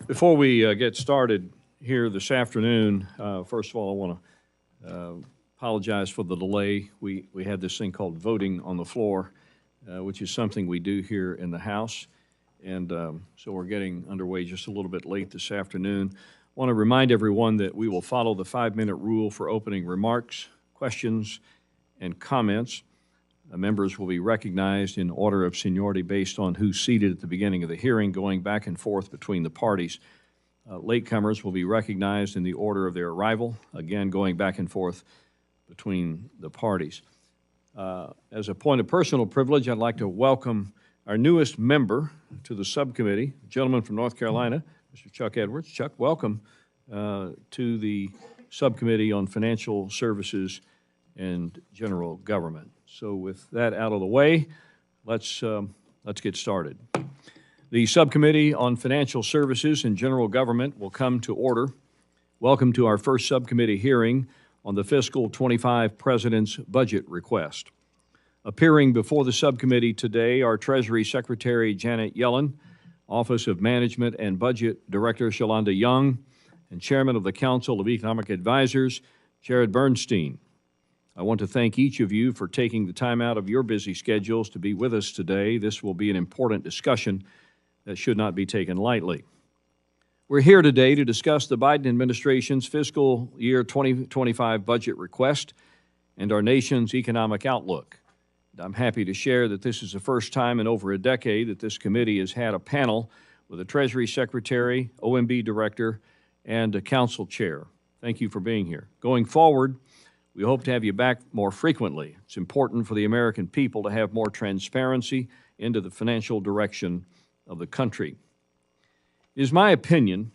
Before we get started here this afternoon, first of all, I want to apologize for the delay. We had this thing called voting on the floor, which is something we do here in the House. And so we're getting underway just a little bit late this afternoon. I want to remind everyone that we will follow the 5-minute rule for opening remarks, questions, and comments. Members will be recognized in order of seniority based on who's seated at the beginning of the hearing, going back and forth between the parties. Latecomers will be recognized in the order of their arrival, again going back and forth between the parties. As a point of personal privilege, I'd like to welcome our newest member to the subcommittee, a gentleman from North Carolina, Mr. Chuck Edwards. Chuck, welcome to the Subcommittee on Financial Services and General Government. So with that out of the way, let's get started. The Subcommittee on Financial Services and General Government will come to order. Welcome to our first subcommittee hearing on the fiscal 25 President's budget request. Appearing before the subcommittee today are Treasury Secretary Janet Yellen, Office of Management and Budget Director Shalanda Young, and Chairman of the Council of Economic Advisors, Jared Bernstein. I want to thank each of you for taking the time out of your busy schedules to be with us today. This will be an important discussion that should not be taken lightly. We're here today to discuss the Biden administration's fiscal year 2025 budget request and our nation's economic outlook. I'm happy to share that this is the first time in over a decade that this committee has had a panel with a Treasury Secretary, OMB Director, and a Council Chair. Thank you for being here. Going forward, we hope to have you back more frequently. It's important for the American people to have more transparency into the financial direction of the country. It is my opinion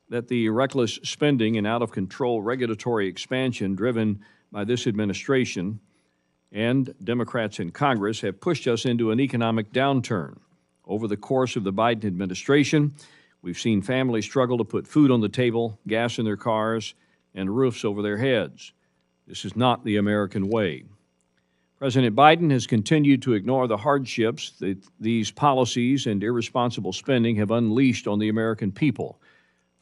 that the reckless spending and out-of-control regulatory expansion driven by this administration and Democrats in Congress have pushed us into an economic downturn. Over the course of the Biden administration, we've seen families struggle to put food on the table, gas in their cars, and roofs over their heads. This is not the American way. President Biden has continued to ignore the hardships that these policies and irresponsible spending have unleashed on the American people,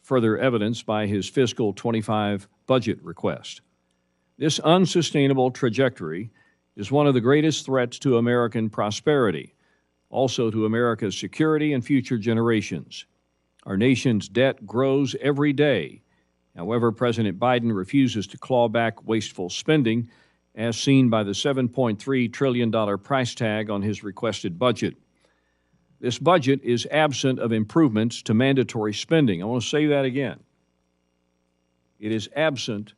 further evidenced by his fiscal 25 budget request. This unsustainable trajectory is one of the greatest threats to American prosperity, also to America's security and future generations. Our nation's debt grows every day. However, President Biden refuses to claw back wasteful spending, as seen by the $7.3 trillion price tag on his requested budget. This budget is absent of improvements to mandatory spending. I want to say that again. It is absent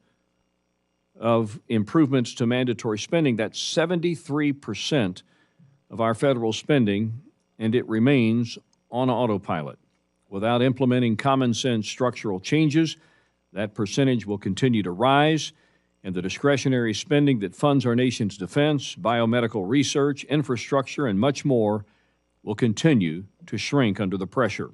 of improvements to mandatory spending. That's 73% of our federal spending, and it remains on autopilot. Without implementing common sense structural changes, that percentage will continue to rise, and the discretionary spending that funds our nation's defense, biomedical research, infrastructure, and much more will continue to shrink under the pressure.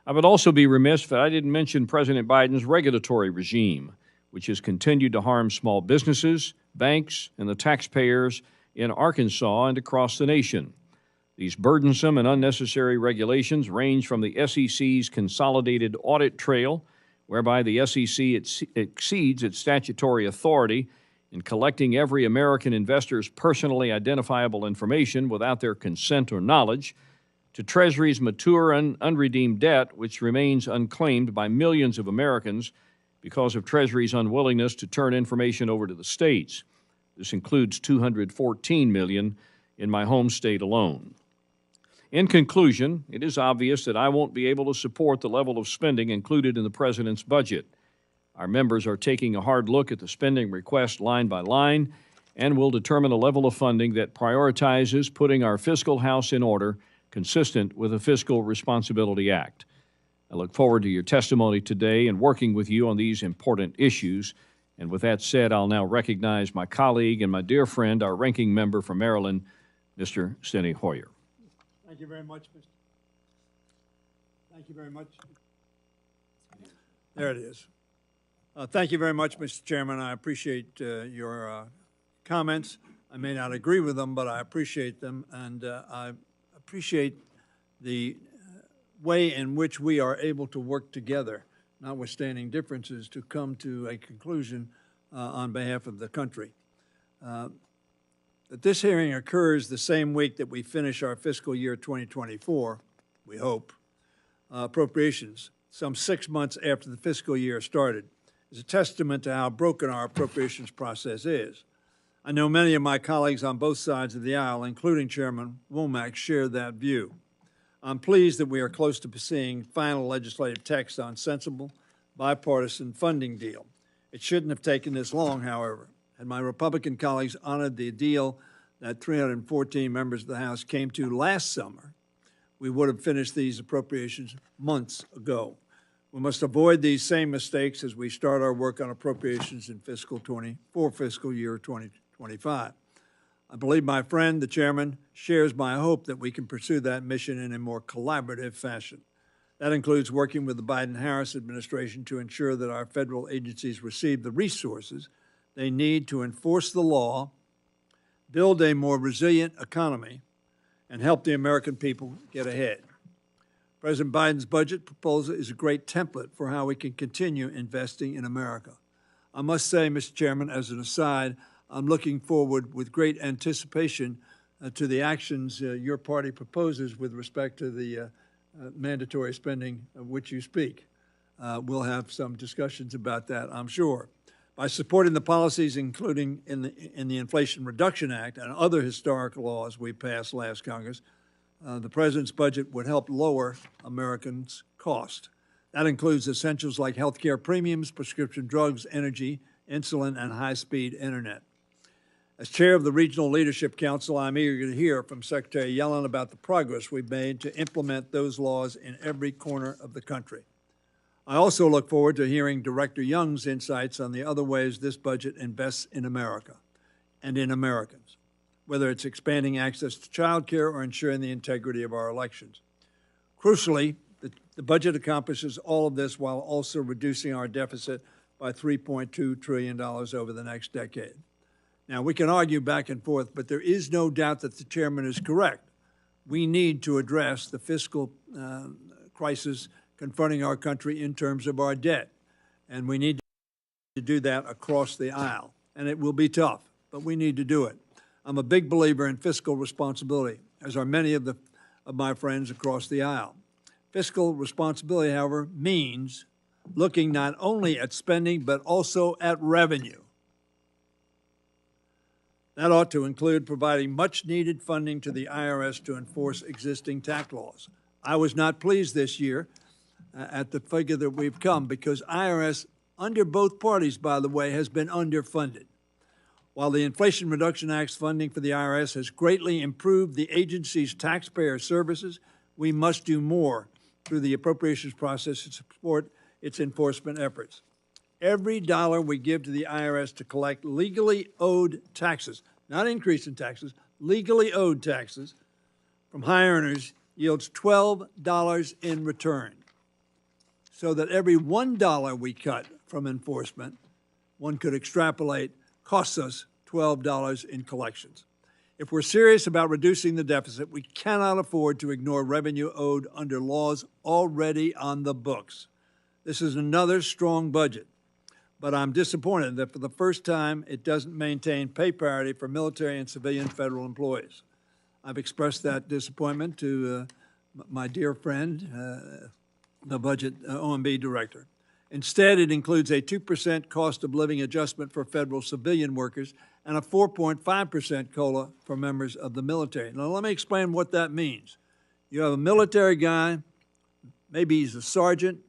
I would also be remiss if I didn't mention President Biden's regulatory regime, which has continued to harm small businesses, banks, and the taxpayers in Arkansas and across the nation. These burdensome and unnecessary regulations range from the SEC's consolidated audit trail, whereby the SEC exceeds its statutory authority in collecting every American investor's personally identifiable information without their consent or knowledge, to Treasury's mature and unredeemed debt, which remains unclaimed by millions of Americans because of Treasury's unwillingness to turn information over to the states. This includes $214 million in my home state alone. In conclusion, it is obvious that I won't be able to support the level of spending included in the President's budget. Our members are taking a hard look at the spending request line by line and will determine a level of funding that prioritizes putting our fiscal house in order, consistent with the Fiscal Responsibility Act. I look forward to your testimony today and working with you on these important issues. And with that said, I'll now recognize my colleague and my dear friend, our ranking member from Maryland, Mr. Steny Hoyer. Thank you very much, Mr. Thank you very much. There it is. Thank you very much, Mr. Chairman. I appreciate your comments. I may not agree with them, but I appreciate them, and I appreciate the way in which we are able to work together, notwithstanding differences, to come to a conclusion on behalf of the country. That this hearing occurs the same week that we finish our fiscal year 2024, we hope, appropriations, some 6 months after the fiscal year started, is a testament to how broken our appropriations process is. I know many of my colleagues on both sides of the aisle, including Chairman Womack, share that view. I'm pleased that we are close to seeing final legislative text on sensible, bipartisan funding deal. It shouldn't have taken this long, however. Had my Republican colleagues honored the deal that 314 members of the House came to last summer, we would have finished these appropriations months ago. We must avoid these same mistakes as we start our work on appropriations in fiscal year 2025. I believe my friend, the chairman, shares my hope that we can pursue that mission in a more collaborative fashion. That includes working with the Biden-Harris administration to ensure that our federal agencies receive the resources they need to enforce the law, build a more resilient economy, and help the American people get ahead. President Biden's budget proposal is a great template for how we can continue investing in America. I must say, Mr. Chairman, as an aside, I'm looking forward with great anticipation to the actions your party proposes with respect to the mandatory spending of which you speak. We'll have some discussions about that, I'm sure. By supporting the policies, including in the Inflation Reduction Act and other historic laws we passed last Congress, the President's budget would help lower Americans' cost. That includes essentials like health care premiums, prescription drugs, energy, insulin, and high-speed internet. As chair of the Regional Leadership Council, I'm eager to hear from Secretary Yellen about the progress we've made to implement those laws in every corner of the country. I also look forward to hearing Director Young's insights on the other ways this budget invests in America and in Americans, whether it's expanding access to child care or ensuring the integrity of our elections. Crucially, the budget accomplishes all of this while also reducing our deficit by $3.2 trillion over the next decade. Now, we can argue back and forth, but there is no doubt that the chairman is correct. We need to address the fiscal crisis confronting our country in terms of our debt, and we need to do that across the aisle. And it will be tough, but we need to do it. I'm a big believer in fiscal responsibility, as are many of my friends across the aisle. Fiscal responsibility, however, means looking not only at spending, but also at revenue. That ought to include providing much-needed funding to the IRS to enforce existing tax laws. I was not pleased this year at the figure that we've come because IRS, under both parties, by the way, has been underfunded. While the Inflation Reduction Act's funding for the IRS has greatly improved the agency's taxpayer services, we must do more through the appropriations process to support its enforcement efforts. Every dollar we give to the IRS to collect legally owed taxes, not increase in taxes, legally owed taxes from high earners yields $12 in return. So that every $1 we cut from enforcement, one could extrapolate, costs us $12 in collections. If we're serious about reducing the deficit, we cannot afford to ignore revenue owed under laws already on the books. This is another strong budget, but I'm disappointed that for the first time it doesn't maintain pay parity for military and civilian federal employees. I've expressed that disappointment to my dear friend, the budget OMB director. Instead, it includes a 2% cost of living adjustment for federal civilian workers and a 4.5% COLA for members of the military. Now, let me explain what that means. You have a military guy, maybe he's a sergeant,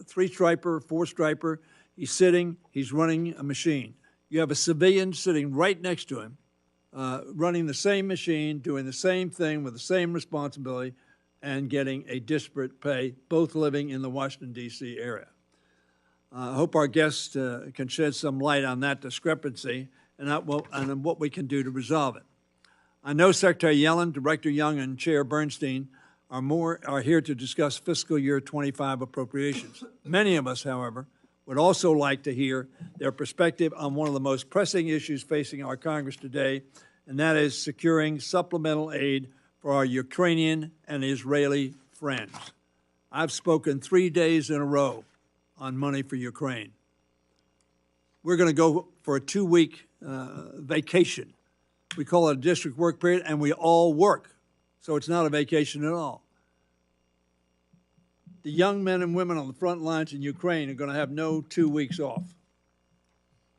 three-striper, four-striper. He's sitting, he's running a machine. You have a civilian sitting right next to him, running the same machine, doing the same thing with the same responsibility, and getting a disparate pay, both living in the Washington, D.C. area. I hope our guest can shed some light on that discrepancy and on what we can do to resolve it. I know Secretary Yellen, Director Young, and Chair Bernstein are here to discuss fiscal year 25 appropriations. Many of us, however, would also like to hear their perspective on one of the most pressing issues facing our Congress today, and that is securing supplemental aid for our Ukrainian and Israeli friends. I've spoken 3 days in a row on money for Ukraine. We're going to go for a 2-week vacation. We call it a district work period, and we all work. So it's not a vacation at all. The young men and women on the front lines in Ukraine are going to have no 2 weeks off.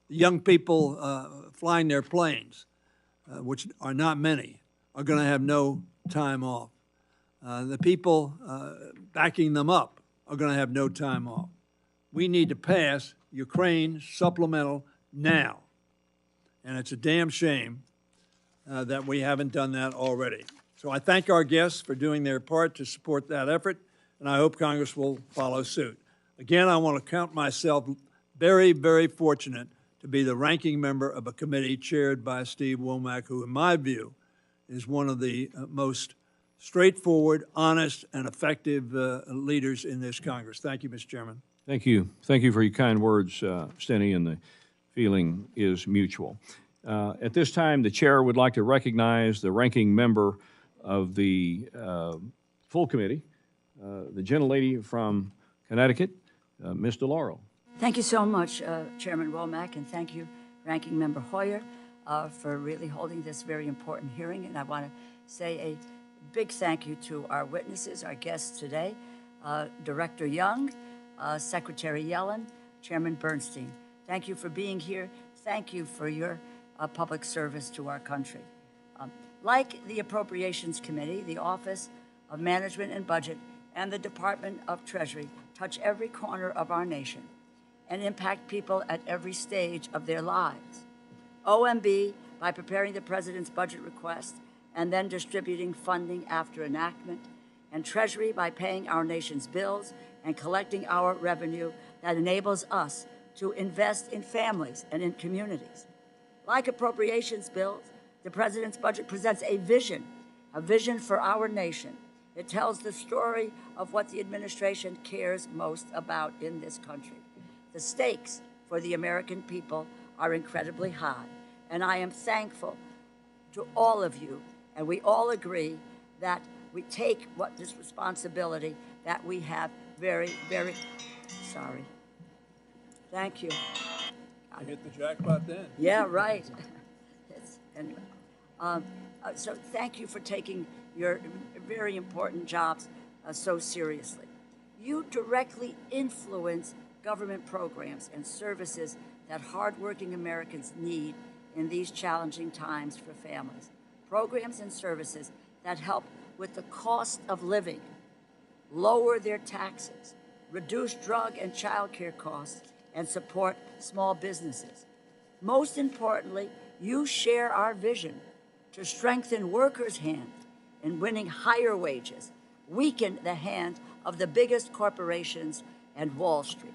The young people flying their planes, which are not many, are going to have no time off. The people backing them up are going to have no time off. We need to pass Ukraine supplemental now. And it's a damn shame that we haven't done that already. So I thank our guests for doing their part to support that effort, and I hope Congress will follow suit. Again, I want to count myself very, very fortunate to be the ranking member of a committee chaired by Steve Womack, who, in my view, is one of the most straightforward, honest, and effective leaders in this Congress. Thank you, Mr. Chairman. Thank you. Thank you for your kind words, Steny, and the feeling is mutual. At this time, the chair would like to recognize the ranking member of the full committee, the gentlelady from Connecticut, Ms. DeLauro. Thank you so much, Chairman Womack, and thank you, Ranking Member Hoyer, for really holding this very important hearing. And I want to say a big thank you to our witnesses, our guests today, Director Young, Secretary Yellen, Chairman Bernstein. Thank you for being here. Thank you for your public service to our country. Like the Appropriations Committee, the Office of Management and Budget and the Department of Treasury touch every corner of our nation and impact people at every stage of their lives. OMB, by preparing the President's budget request and then distributing funding after enactment, and Treasury by paying our nation's bills and collecting our revenue that enables us to invest in families and in communities. Like appropriations bills, the President's budget presents a vision for our nation. It tells the story of what the administration cares most about in this country. The stakes for the American people are incredibly high, and I am thankful to all of you, and we all agree that we take this responsibility that we have very, very, sorry. Thank you. I hit the jackpot then. Yeah, right. Anyway, so thank you for taking your very important jobs so seriously. You directly influence government programs and services that hardworking Americans need in these challenging times for families. Programs and services that help with the cost of living, lower their taxes, reduce drug and child care costs, and support small businesses. Most importantly, you share our vision to strengthen workers' hand in winning higher wages, weaken the hand of the biggest corporations and Wall Street.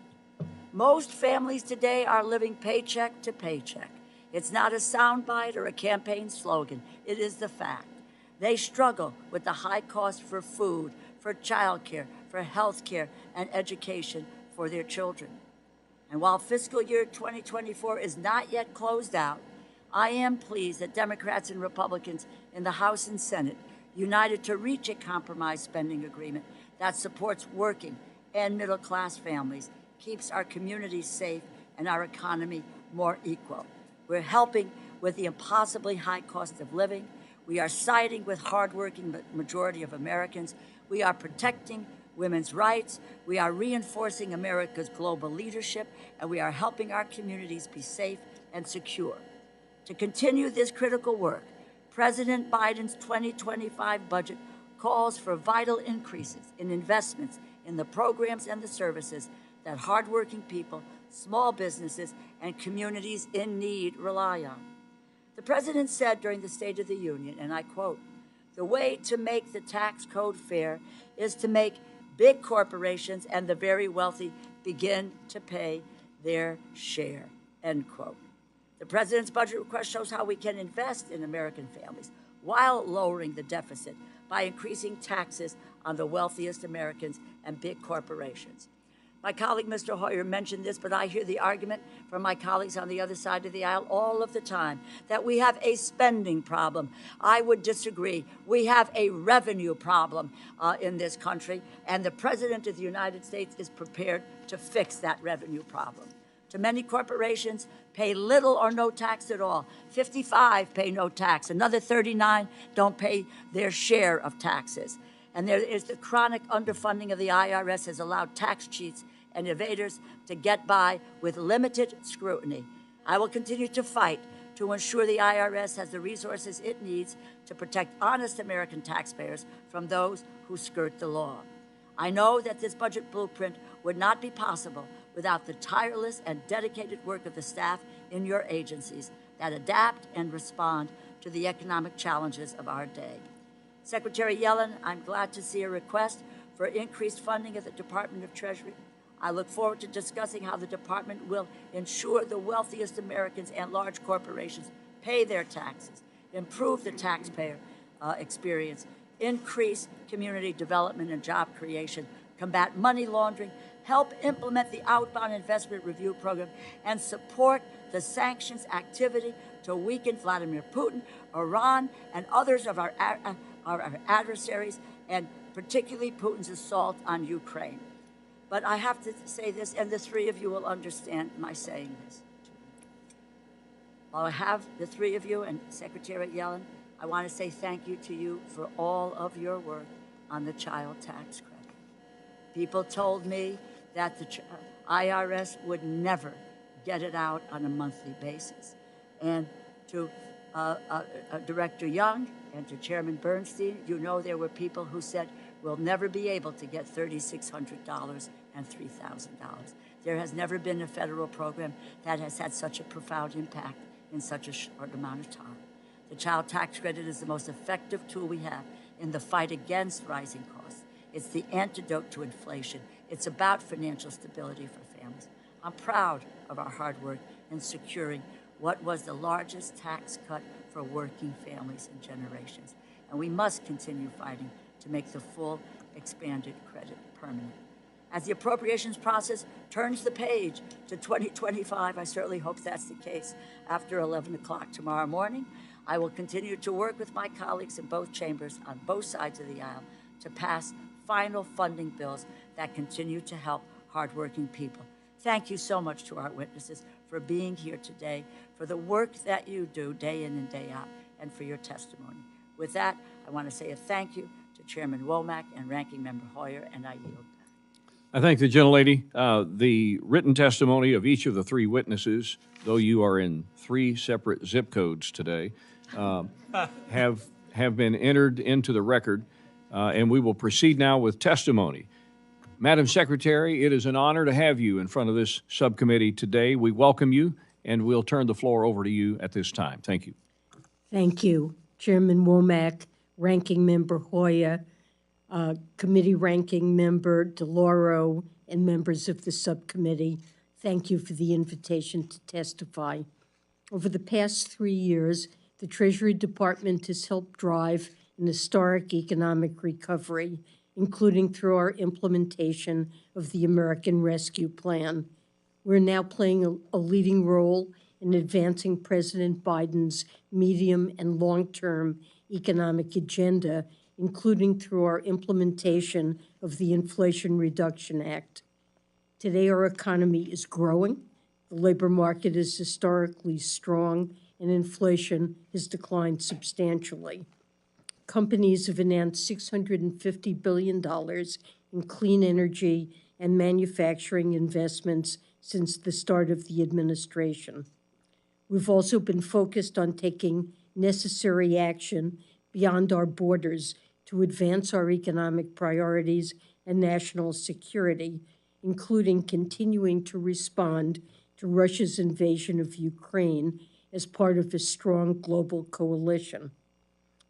Most families today are living paycheck to paycheck. It's not a soundbite or a campaign slogan. It is the fact. They struggle with the high cost for food, for childcare, for health care, and education for their children. And while fiscal year 2024 is not yet closed out, I am pleased that Democrats and Republicans in the House and Senate united to reach a compromise spending agreement that supports working and middle-class families, keeps our communities safe, and our economy more equal. We're helping with the impossibly high cost of living. We are siding with hardworking majority of Americans. We are protecting women's rights. We are reinforcing America's global leadership, and we are helping our communities be safe and secure. To continue this critical work, President Biden's 2025 budget calls for vital increases in investments in the programs and the services that hardworking people, small businesses, and communities in need rely on. The President said during the State of the Union, and I quote, "The way to make the tax code fair is to make big corporations and the very wealthy begin to pay their share," end quote. The President's budget request shows how we can invest in American families while lowering the deficit by increasing taxes on the wealthiest Americans and big corporations. My colleague, Mr. Hoyer, mentioned this, but I hear the argument from my colleagues on the other side of the aisle all of the time that we have a spending problem. I would disagree. We have a revenue problem in this country, and the President of the United States is prepared to fix that revenue problem. To many corporations, pay little or no tax at all. 55 pay no tax. Another 39 don't pay their share of taxes. And there is the chronic underfunding of the IRS has allowed tax cheats and evaders to get by with limited scrutiny. I will continue to fight to ensure the IRS has the resources it needs to protect honest American taxpayers from those who skirt the law. I know that this budget blueprint would not be possible without the tireless and dedicated work of the staff in your agencies that adapt and respond to the economic challenges of our day. Secretary Yellen, I'm glad to see a request for increased funding at the Department of Treasury. I look forward to discussing how the department will ensure the wealthiest Americans and large corporations pay their taxes, improve the taxpayer experience, increase community development and job creation, combat money laundering, help implement the outbound investment review program, and support the sanctions activity to weaken Vladimir Putin, Iran, and others of our adversaries, and particularly Putin's assault on Ukraine. But I have to say this, and the three of you will understand my saying this. While I have the three of you and Secretary Yellen, I want to say thank you to you for all of your work on the child tax credit. People told me that the IRS would never get it out on a monthly basis. And to Director Young and to Chairman Bernstein, you know there were people who said, we'll never be able to get $3,600 and $3,000. There has never been a federal program that has had such a profound impact in such a short amount of time. The child tax credit is the most effective tool we have in the fight against rising costs. It's the antidote to inflation. It's about financial stability for families. I'm proud of our hard work in securing what was the largest tax cut for working families in generations. And we must continue fighting to make the full expanded credit permanent. As the appropriations process turns the page to 2025, I certainly hope that's the case after 11 o'clock tomorrow morning, I will continue to work with my colleagues in both chambers on both sides of the aisle to pass final funding bills that continue to help hardworking people. Thank you so much to our witnesses for being here today, for the work that you do day in and day out, and for your testimony. With that, I want to say a thank you to Chairman Womack and Ranking Member Hoyer, and I yield. I thank the gentlelady. The written testimony of each of the three witnesses, though you are in three separate zip codes today, have been entered into the record, and we will proceed now with testimony. Madam Secretary, it is an honor to have you in front of this subcommittee today. We welcome you, and we'll turn the floor over to you at this time. Thank you. Thank you, Chairman Womack, Ranking Member Hoyer, Committee Ranking Member DeLauro, and members of the subcommittee. Thank you for the invitation to testify. Over the past 3 years, the Treasury Department has helped drive an historic economic recovery, including through our implementation of the American Rescue Plan. We're now playing a leading role in advancing President Biden's medium and long-term economic agenda, including through our implementation of the Inflation Reduction Act. Today, our economy is growing, the labor market is historically strong, and inflation has declined substantially. Companies have announced $650 billion in clean energy and manufacturing investments since the start of the administration. We've also been focused on taking necessary action beyond our borders to advance our economic priorities and national security, including continuing to respond to Russia's invasion of Ukraine as part of a strong global coalition.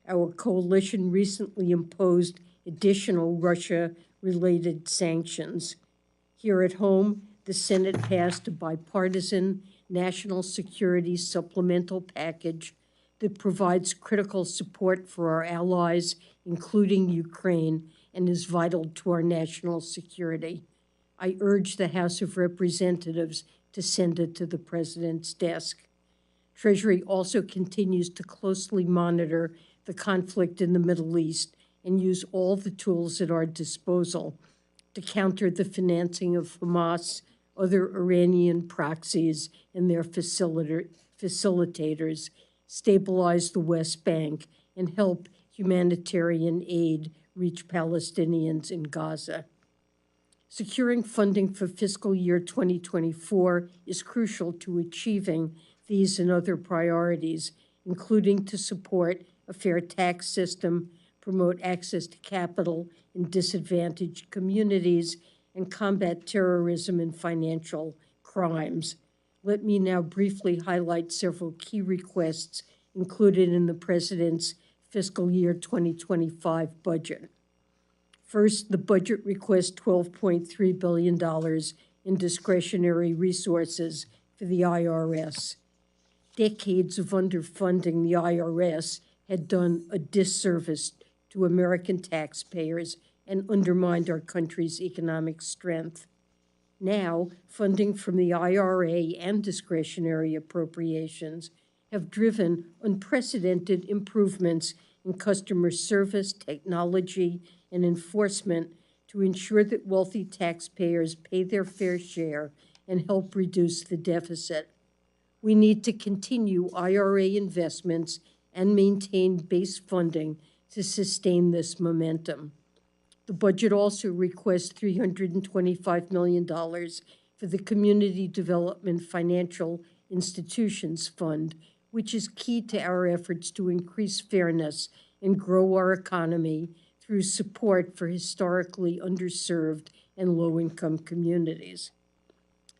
Our coalition recently imposed additional Russia-related sanctions. Here at home, the Senate passed a bipartisan national security supplemental package that provides critical support for our allies, including Ukraine, and is vital to our national security. I urge the House of Representatives to send it to the President's desk. Treasury also continues to closely monitor the conflict in the Middle East and use all the tools at our disposal to counter the financing of Hamas, other Iranian proxies, and their facilitators, stabilize the West Bank, and help humanitarian aid reach Palestinians in Gaza. Securing funding for fiscal year 2024 is crucial to achieving these and other priorities, including to support a fair tax system, promote access to capital in disadvantaged communities, and combat terrorism and financial crimes. Let me now briefly highlight several key requests included in the President's fiscal year 2025 budget. First, the budget requests $12.3 billion in discretionary resources for the IRS. Decades of underfunding the IRS had done a disservice to American taxpayers and undermined our country's economic strength. Now, funding from the IRA and discretionary appropriations have driven unprecedented improvements in customer service, technology, and enforcement to ensure that wealthy taxpayers pay their fair share and help reduce the deficit. We need to continue IRA investments and maintain base funding to sustain this momentum. The budget also requests $325 million for the Community Development Financial Institutions Fund, which is key to our efforts to increase fairness and grow our economy through support for historically underserved and low-income communities.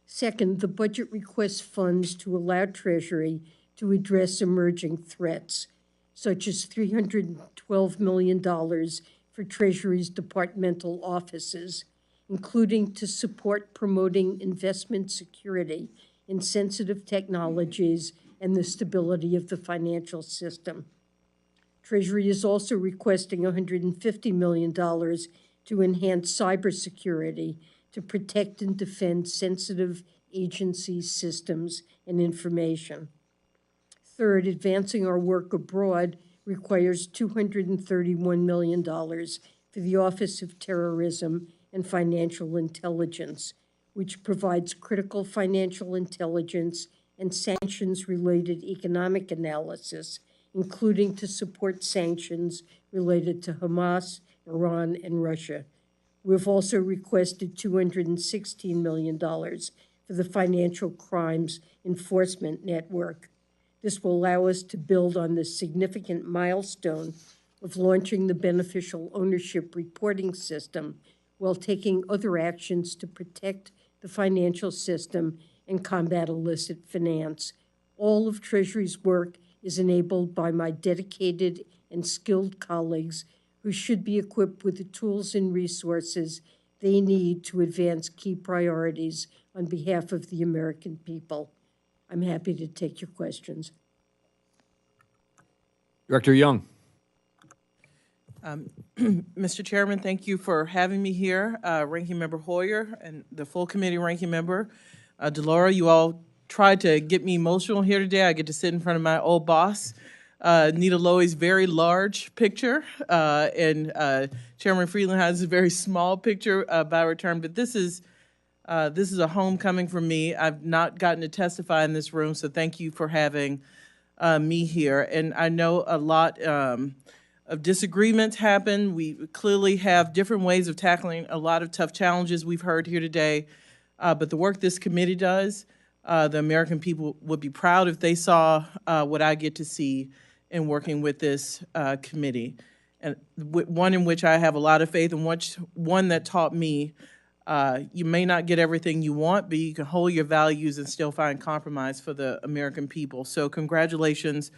Second, the budget requests funds to allow Treasury to address emerging threats, such as $312 million for Treasury's departmental offices, including to support promoting investment security in sensitive technologies and the stability of the financial system. Treasury is also requesting $150 million to enhance cybersecurity to protect and defend sensitive agency systems and information. Third, advancing our work abroad requires $231 million for the Office of Terrorism and Financial Intelligence, which provides critical financial intelligence and sanctions-related economic analysis, including to support sanctions related to Hamas, Iran, and Russia. We've also requested $216 million for the Financial Crimes Enforcement Network. This will allow us to build on the significant milestone of launching the beneficial ownership reporting system while taking other actions to protect the financial system and combat illicit finance. All of Treasury's work is enabled by my dedicated and skilled colleagues who should be equipped with the tools and resources they need to advance key priorities on behalf of the American people. I'm happy to take your questions. Director Young. Mr. Chairman, thank you for having me here. Ranking Member Hoyer and the full committee ranking member. Delora, you all tried to get me emotional here today. I get to sit in front of my old boss, Nita Lowey's very large picture, and Chairman Friedland has a very small picture by return, but this is a homecoming for me. I've not gotten to testify in this room, so thank you for having me here. And I know a lot of disagreements happen. We clearly have different ways of tackling a lot of tough challenges we've heard here today, but the work this committee does, the American people would be proud if they saw what I get to see in working with this committee. And one in which I have a lot of faith, and one that taught me you may not get everything you want, but you can hold your values and still find compromise for the American people. So congratulations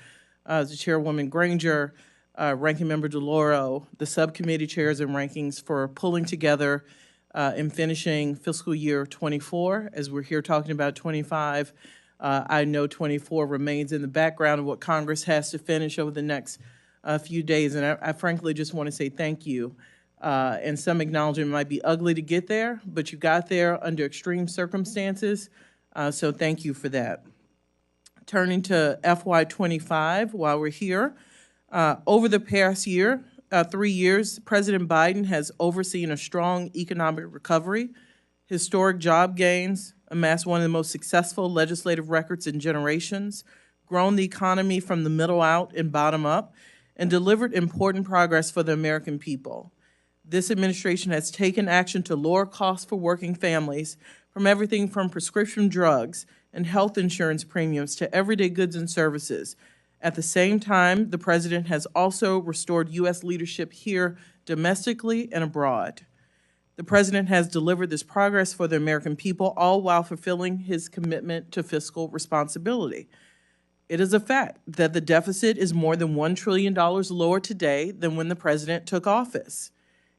to Chairwoman Granger, Ranking Member DeLauro, the subcommittee chairs and rankings for pulling together and finishing fiscal year 24. As we're here talking about 25, I know 24 remains in the background of what Congress has to finish over the next few days. And I frankly just want to say thank you and some acknowledgement might be ugly to get there, but you got there under extreme circumstances, so thank you for that. Turning to FY25, while we're here, over the past year, 3 years, President Biden has overseen a strong economic recovery, historic job gains, amassed one of the most successful legislative records in generations, grown the economy from the middle out and bottom up, and delivered important progress for the American people. This administration has taken action to lower costs for working families, from everything from prescription drugs and health insurance premiums to everyday goods and services. At the same time, the president has also restored U.S. leadership here domestically and abroad. The president has delivered this progress for the American people, all while fulfilling his commitment to fiscal responsibility. It is a fact that the deficit is more than $1 trillion lower today than when the president took office.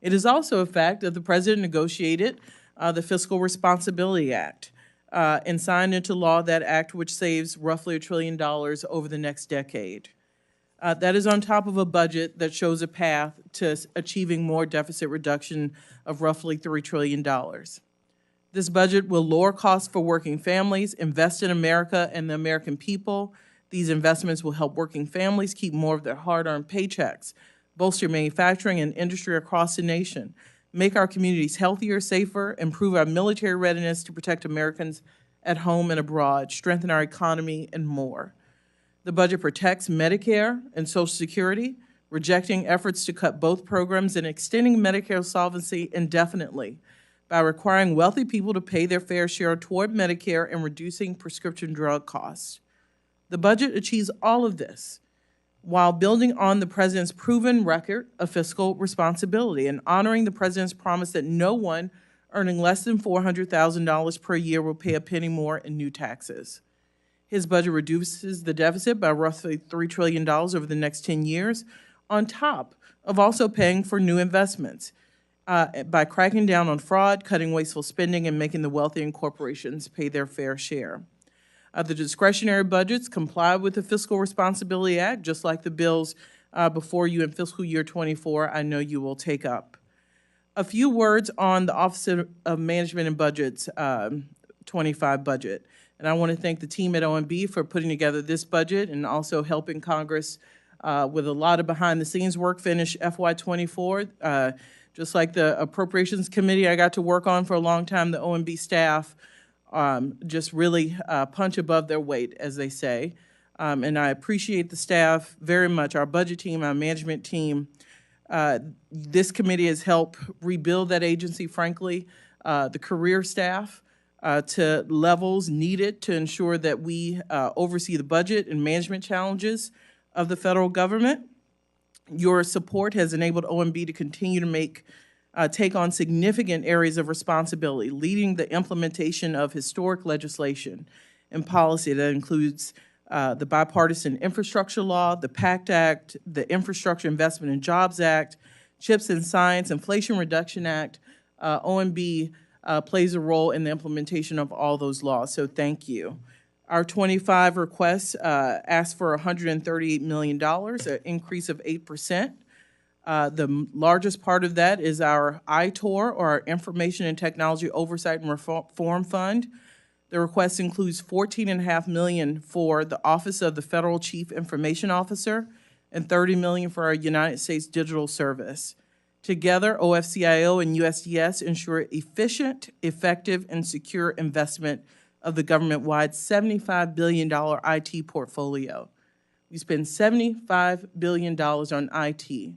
It is also a fact that the president negotiated the Fiscal Responsibility Act and signed into law that act, which saves roughly $1 trillion over the next decade. That is on top of a budget that shows a path to achieving more deficit reduction of roughly $3 trillion. This budget will lower costs for working families, invest in America and the American people. These investments will help working families keep more of their hard-earned paychecks, bolster manufacturing and industry across the nation, make our communities healthier, safer, improve our military readiness to protect Americans at home and abroad, strengthen our economy, and more. The budget protects Medicare and Social Security, rejecting efforts to cut both programs and extending Medicare solvency indefinitely by requiring wealthy people to pay their fair share toward Medicare and reducing prescription drug costs. The budget achieves all of this while building on the president's proven record of fiscal responsibility and honoring the president's promise that no one earning less than $400,000 per year will pay a penny more in new taxes. His budget reduces the deficit by roughly $3 trillion over the next 10 years, on top of also paying for new investments by cracking down on fraud, cutting wasteful spending, and making the wealthy and corporations pay their fair share. The discretionary budgets comply with the Fiscal Responsibility Act, just like the bills before you in fiscal year 24 I know you will take up. A few words on the Office of Management and Budget's 25 budget. And I want to thank the team at OMB for putting together this budget and also helping Congress with a lot of behind-the-scenes work finish FY24. Just like the Appropriations Committee I got to work on for a long time, the OMB staff just really punch above their weight, as they say. And I appreciate the staff very much, our budget team, our management team. This committee has helped rebuild that agency, frankly, the career staff to levels needed to ensure that we oversee the budget and management challenges of the federal government. Your support has enabled OMB to continue to take on significant areas of responsibility, leading the implementation of historic legislation and policy that includes the Bipartisan Infrastructure Law, the PACT Act, the Infrastructure Investment and Jobs Act, CHIPS and Science, Inflation Reduction Act. OMB plays a role in the implementation of all those laws, so thank you. Our 25 requests ask for $138 million, an increase of 8%. The largest part of that is our ITOR, or our Information and Technology Oversight and Reform Fund. The request includes $14.5 million for the Office of the Federal Chief Information Officer and $30 million for our United States Digital Service. Together, OFCIO and USDS ensure efficient, effective, and secure investment of the government-wide $75 billion IT portfolio. We spend $75 billion on IT,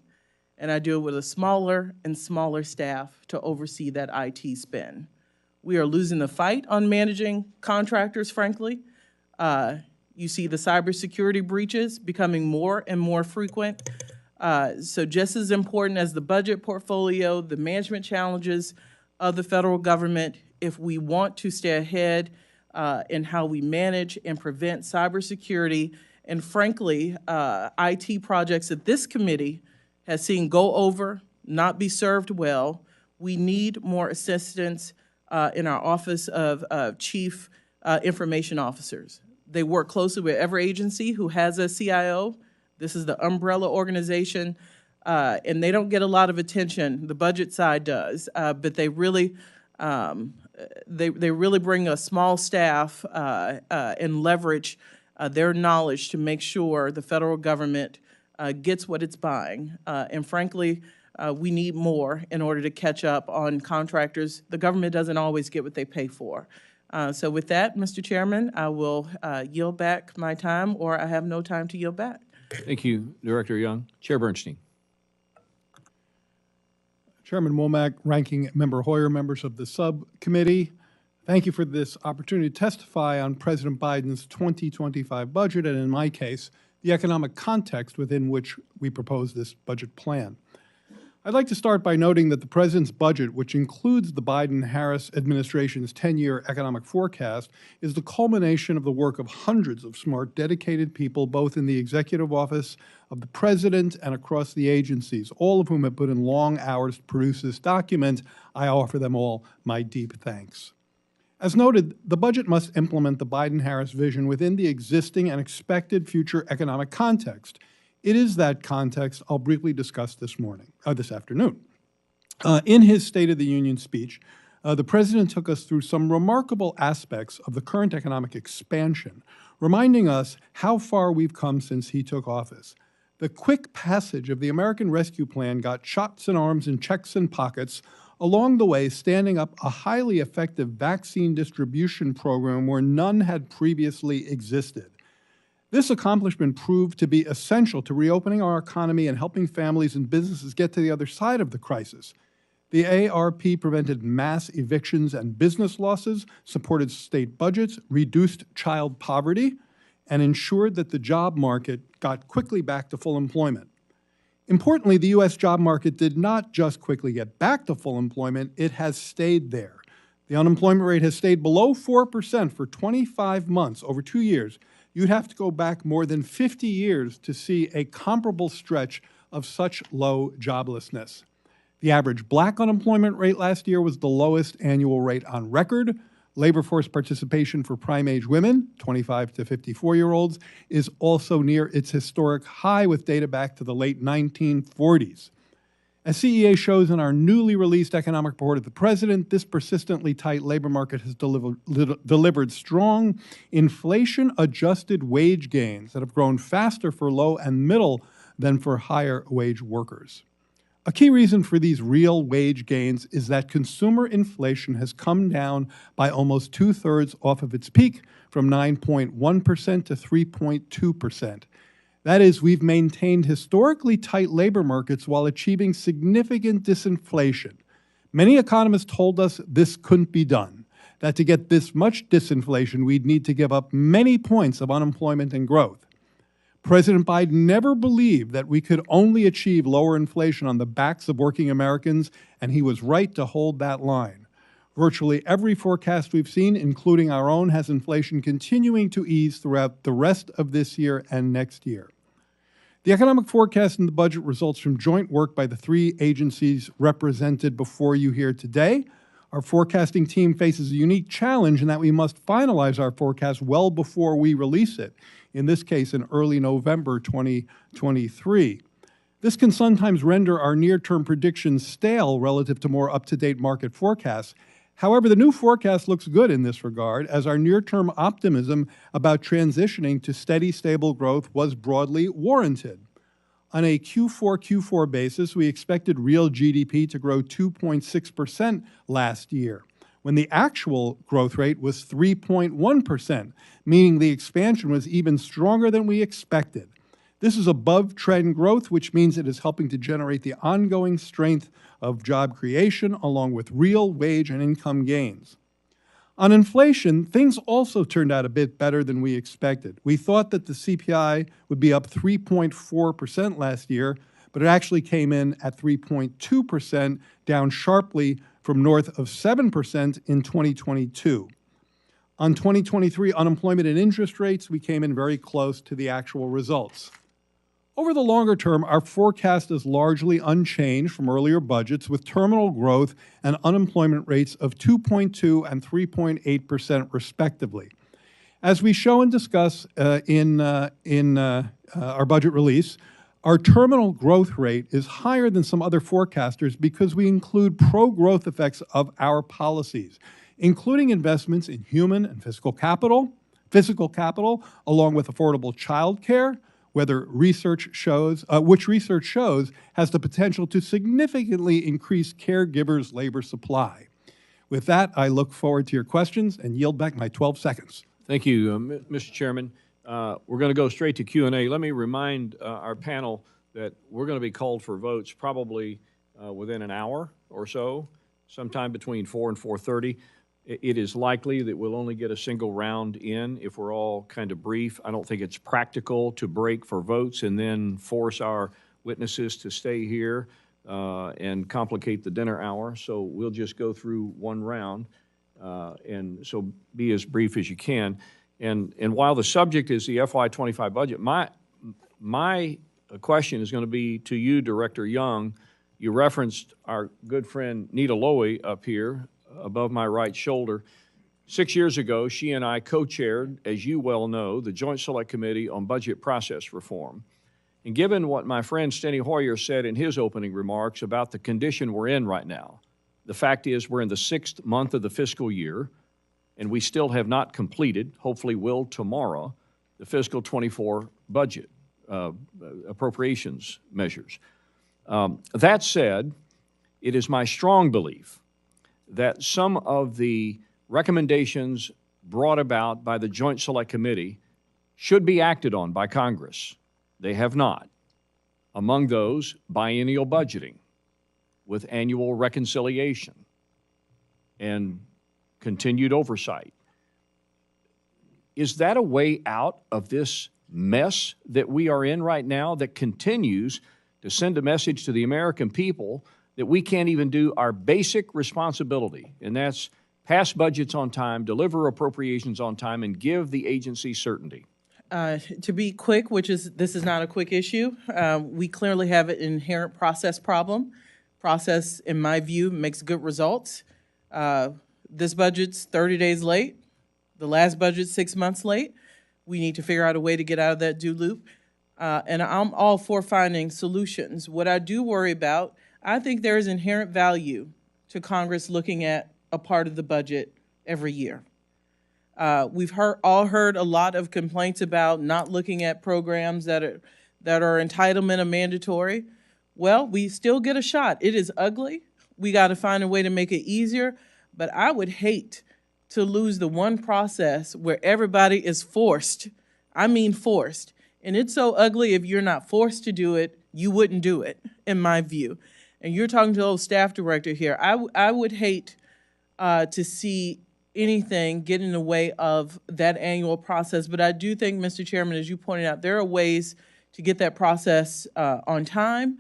and I do it with a smaller and smaller staff to oversee that IT spend. We are losing the fight on managing contractors, frankly. You see the cybersecurity breaches becoming more and more frequent. So just as important as the budget portfolio, the management challenges of the federal government, if we want to stay ahead in how we manage and prevent cybersecurity, and frankly, IT projects that this committee has seen go over, not be served well, we need more assistance in our Office of Chief Information Officers. They work closely with every agency who has a CIO. This is the umbrella organization and they don't get a lot of attention. The budget side does, but they really they really bring a small staff and leverage their knowledge to make sure the federal government gets what it's buying. And frankly, we need more in order to catch up on contractors. The government doesn't always get what they pay for. So with that, Mr. Chairman, I will yield back my time, or I have no time to yield back. Thank you, Director Young. Chair Bernstein. Chairman Womack, Ranking Member Hoyer, members of the subcommittee, thank you for this opportunity to testify on President Biden's 2025 budget, and in my case, the economic context within which we propose this budget plan. I'd like to start by noting that the President's budget, which includes the Biden-Harris administration's 10-year economic forecast, is the culmination of the work of hundreds of smart, dedicated people, both in the executive office of the President and across the agencies, all of whom have put in long hours to produce this document. I offer them all my deep thanks. As noted, the budget must implement the Biden-Harris vision within the existing and expected future economic context. It is that context I'll briefly discuss this afternoon. In his State of the Union speech, the President took us through some remarkable aspects of the current economic expansion, reminding us how far we've come since he took office. The quick passage of the American Rescue Plan got shots in arms and checks in pockets, along the way standing up a highly effective vaccine distribution program where none had previously existed. This accomplishment proved to be essential to reopening our economy and helping families and businesses get to the other side of the crisis. The ARP prevented mass evictions and business losses, supported state budgets, reduced child poverty, and ensured that the job market got quickly back to full employment. Importantly, the U.S. job market did not just quickly get back to full employment, it has stayed there. The unemployment rate has stayed below 4% for 25 months, over 2 years. You'd have to go back more than 50 years to see a comparable stretch of such low joblessness. The average black unemployment rate last year was the lowest annual rate on record. Labor force participation for prime-age women, 25 to 54-year-olds, is also near its historic high with data back to the late 1940s. As CEA shows in our newly released economic report of the President, this persistently tight labor market has delivered strong inflation-adjusted wage gains that have grown faster for low and middle than for higher wage workers. A key reason for these real wage gains is that consumer inflation has come down by almost 2/3 off of its peak, from 9.1% to 3.2%. That is, we've maintained historically tight labor markets while achieving significant disinflation. Many economists told us this couldn't be done, that to get this much disinflation, we'd need to give up many points of unemployment and growth. President Biden never believed that we could only achieve lower inflation on the backs of working Americans, and he was right to hold that line. Virtually every forecast we've seen, including our own, has inflation continuing to ease throughout the rest of this year and next year. The economic forecast in the budget results from joint work by the three agencies represented before you here today. Our forecasting team faces a unique challenge in that we must finalize our forecast well before we release it, in this case in early November 2023. This can sometimes render our near-term predictions stale relative to more up-to-date market forecasts. However, the new forecast looks good in this regard, as our near-term optimism about transitioning to steady, stable growth was broadly warranted. On a Q4 basis, we expected real GDP to grow 2.6% last year, when the actual growth rate was 3.1%, meaning the expansion was even stronger than we expected. This is above-trend growth, which means it is helping to generate the ongoing strength of job creation, along with real wage and income gains. On inflation, things also turned out a bit better than we expected. We thought that the CPI would be up 3.4% last year, but it actually came in at 3.2%, down sharply from north of 7% in 2022. On 2023 unemployment and interest rates, we came in very close to the actual results. Over the longer term, our forecast is largely unchanged from earlier budgets, with terminal growth and unemployment rates of 2.2% and 3.8% respectively. As we show and discuss in our budget release, Our terminal growth rate is higher than some other forecasters because we include pro-growth effects of our policies, including investments in human and physical capital, along with affordable child care, which research shows has the potential to significantly increase caregivers' labor supply. With that, I look forward to your questions and yield back my 12 seconds. Thank you, Mr. Chairman. We're going to go straight to Q&A. Let me remind our panel that we're going to be called for votes probably within an hour or so, sometime between 4 and 4:30. It is likely that we'll only get a single round in if we're all kind of brief. I don't think it's practical to break for votes and then force our witnesses to stay here and complicate the dinner hour. So we'll just go through one round, and so be as brief as you can. And while the subject is the FY25 budget, my question is going to be to you, Director Young. You referenced our good friend Nita Lowey up here above my right shoulder. 6 years ago, she and I co-chaired, as you well know, the Joint Select Committee on Budget Process Reform. And given what my friend Steny Hoyer said in his opening remarks about the condition we're in right now, the fact is we're in the 6th month of the fiscal year, and we still have not completed, hopefully will tomorrow, the fiscal 24 budget appropriations measures. That said, it is my strong belief that some of the recommendations brought about by the Joint Select Committee should be acted on by Congress. They have not. Among those, biennial budgeting with annual reconciliation and continued oversight. Is that a way out of this mess that we are in right now that continues to send a message to the American people that we can't even do our basic responsibility, and that's pass budgets on time, deliver appropriations on time, and give the agency certainty? To be quick, this is not a quick issue, we clearly have an inherent process problem. Process, in my view, makes good results. This budget's 30 days late. The last budget's 6 months late. We need to figure out a way to get out of that do loop. And I'm all for finding solutions. What I do worry about, I think there is inherent value to Congress looking at a part of the budget every year. We've all heard a lot of complaints about not looking at programs that are entitlement and mandatory. Well, we still get a shot. It is ugly. We got to find a way to make it easier. But I would hate to lose the one process where everybody is forced. I mean forced. And it's so ugly if you're not forced to do it, you wouldn't do it, in my view. And you're talking to the old staff director here. I would hate to see anything get in the way of that annual process. But I do think, Mr. Chairman, as you pointed out, there are ways to get that process on time.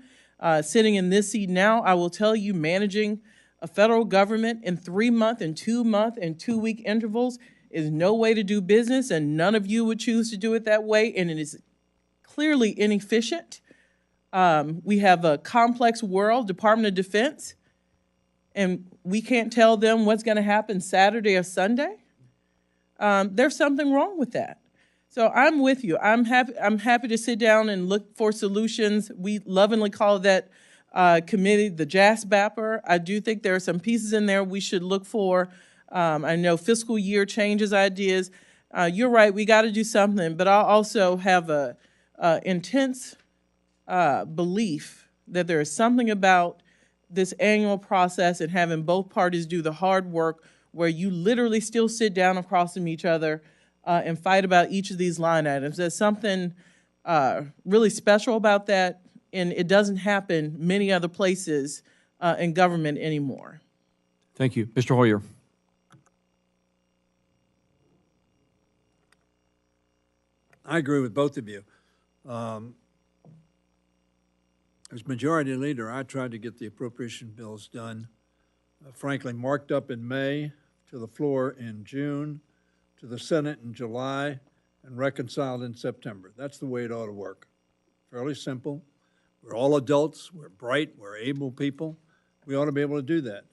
Sitting in this seat now, I will tell you, managing a federal government in 3-month and 2-month and 2-week intervals is no way to do business, and none of you would choose to do it that way, and it is clearly inefficient. We have a complex world, Department of Defense, and we can't tell them what's going to happen Saturday or Sunday. There's something wrong with that. So I'm with you. I'm happy to sit down and look for solutions. We lovingly call that committee the JASBAPper. I do think there are some pieces in there we should look for. I know fiscal year changes ideas. You're right, we got to do something, but I also have a intense belief that there is something about this annual process and having both parties do the hard work where you literally still sit down across from each other and fight about each of these line items. There's something really special about that, and it doesn't happen many other places in government anymore. Thank you. Mr. Hoyer. I agree with both of you. As majority leader, I tried to get the appropriation bills done, frankly, marked up in May, to the floor in June, to the Senate in July, and reconciled in September. That's the way it ought to work. Fairly simple. We're all adults. We're bright. We're able people. We ought to be able to do that.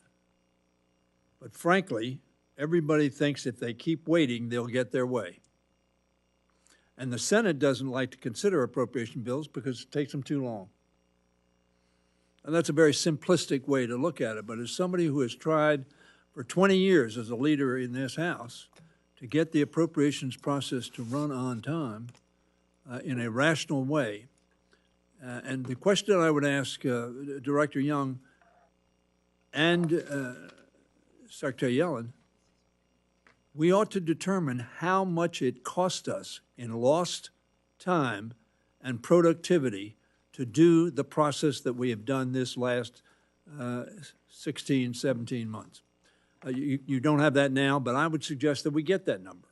But frankly, everybody thinks if they keep waiting, they'll get their way. And the Senate doesn't like to consider appropriation bills because it takes them too long. And that's a very simplistic way to look at it, but as somebody who has tried for 20 years as a leader in this House to get the appropriations process to run on time in a rational way, and the question I would ask Director Young and Secretary Yellen, we ought to determine how much it cost us in lost time and productivity to do the process that we have done this last 16, 17 months. You don't have that now, but I would suggest that we get that number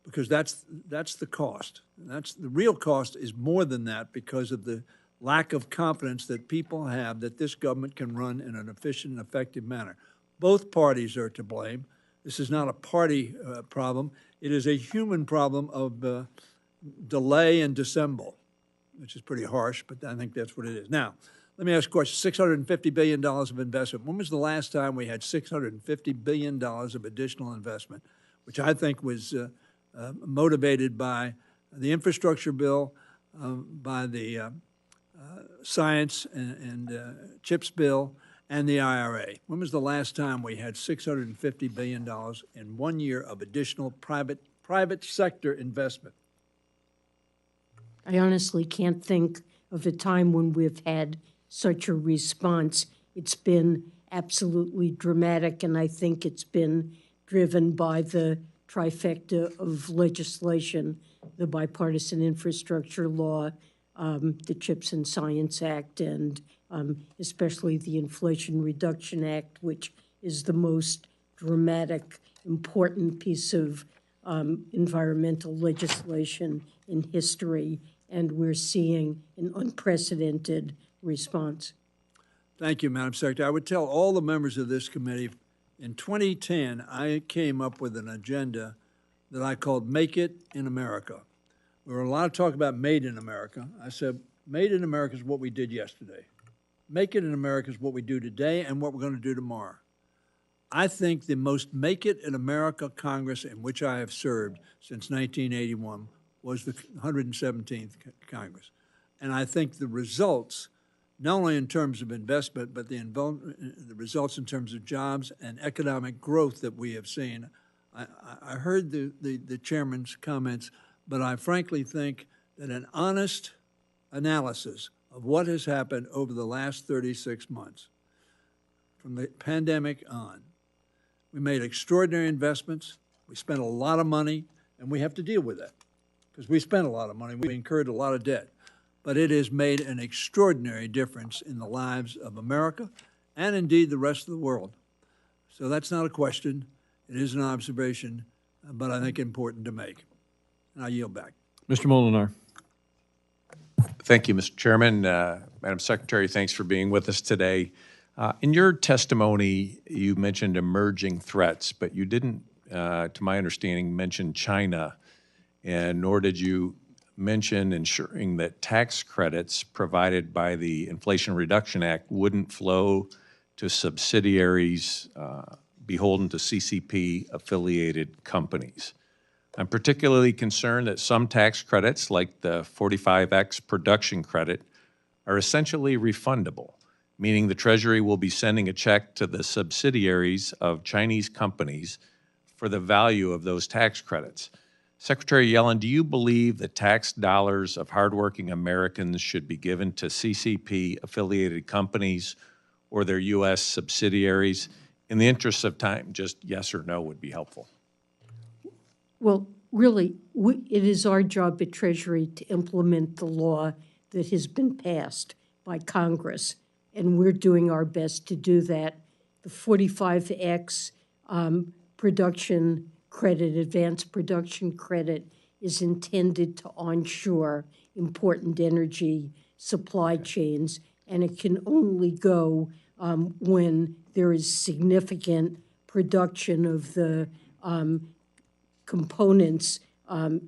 because that's the cost. The real cost is more than that because of the lack of confidence that people have that this government can run in an efficient and effective manner. Both parties are to blame. This is not a party problem. It is a human problem of delay and dissemble, which is pretty harsh, but I think that's what it is. Now, let me ask a question. $650 billion of investment. When was the last time we had $650 billion of additional investment, which I think was motivated by the infrastructure bill, by the science and CHIPS bill, and the IRA? When was the last time we had $650 billion in 1 year of additional private sector investment? I honestly can't think of a time when we've had such a response. It's been absolutely dramatic, and I think it's been driven by the trifecta of legislation, the bipartisan infrastructure law, the CHIPS and Science Act, and especially the Inflation Reduction Act, which is the most dramatic, important piece of environmental legislation in history, and we're seeing an unprecedented response. Thank you, Madam Secretary. I would tell all the members of this committee, in 2010, I came up with an agenda that I called Make It in America. There were a lot of talk about Made in America. I said, Made in America is what we did yesterday. Make It in America is what we do today and what we're going to do tomorrow. I think the most Make It in America Congress in which I have served since 1981 was the 117th Congress. And I think the results, not only in terms of investment, but the results in terms of jobs and economic growth that we have seen. I heard the chairman's comments, but I frankly think that an honest analysis of what has happened over the last 36 months, from the pandemic on, we made extraordinary investments, we spent a lot of money, and we have to deal with that because we spent a lot of money, we incurred a lot of debt. But it has made an extraordinary difference in the lives of America and indeed the rest of the world. So that's not a question, it is an observation, but I think important to make. And I yield back. Mr. Molinar. Thank you, Mr. Chairman. Madam Secretary, thanks for being with us today. In your testimony, you mentioned emerging threats, but you didn't, to my understanding, mention China, and nor did you mention ensuring that tax credits provided by the Inflation Reduction Act wouldn't flow to subsidiaries beholden to CCP-affiliated companies. I'm particularly concerned that some tax credits, like the 45X production credit, are essentially refundable, meaning the Treasury will be sending a check to the subsidiaries of Chinese companies for the value of those tax credits. Secretary Yellen, do you believe that tax dollars of hardworking Americans should be given to CCP-affiliated companies or their U.S. subsidiaries? In the interest of time, just yes or no would be helpful. Well, really, it is our job at Treasury to implement the law that has been passed by Congress, and we're doing our best to do that. The 45X production credit, advanced production credit, is intended to onshore important energy supply chains, and it can only go when there is significant production of the components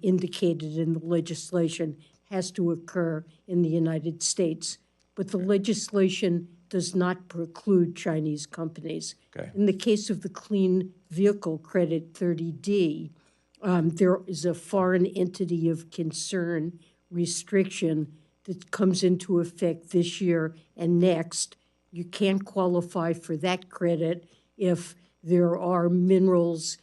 indicated in the legislation has to occur in the United States. But the legislation does not preclude Chinese companies. Okay. In the case of the Clean Vehicle Credit 30D, there is a foreign entity of concern restriction that comes into effect this year and next. You can't qualify for that credit if there are minerals,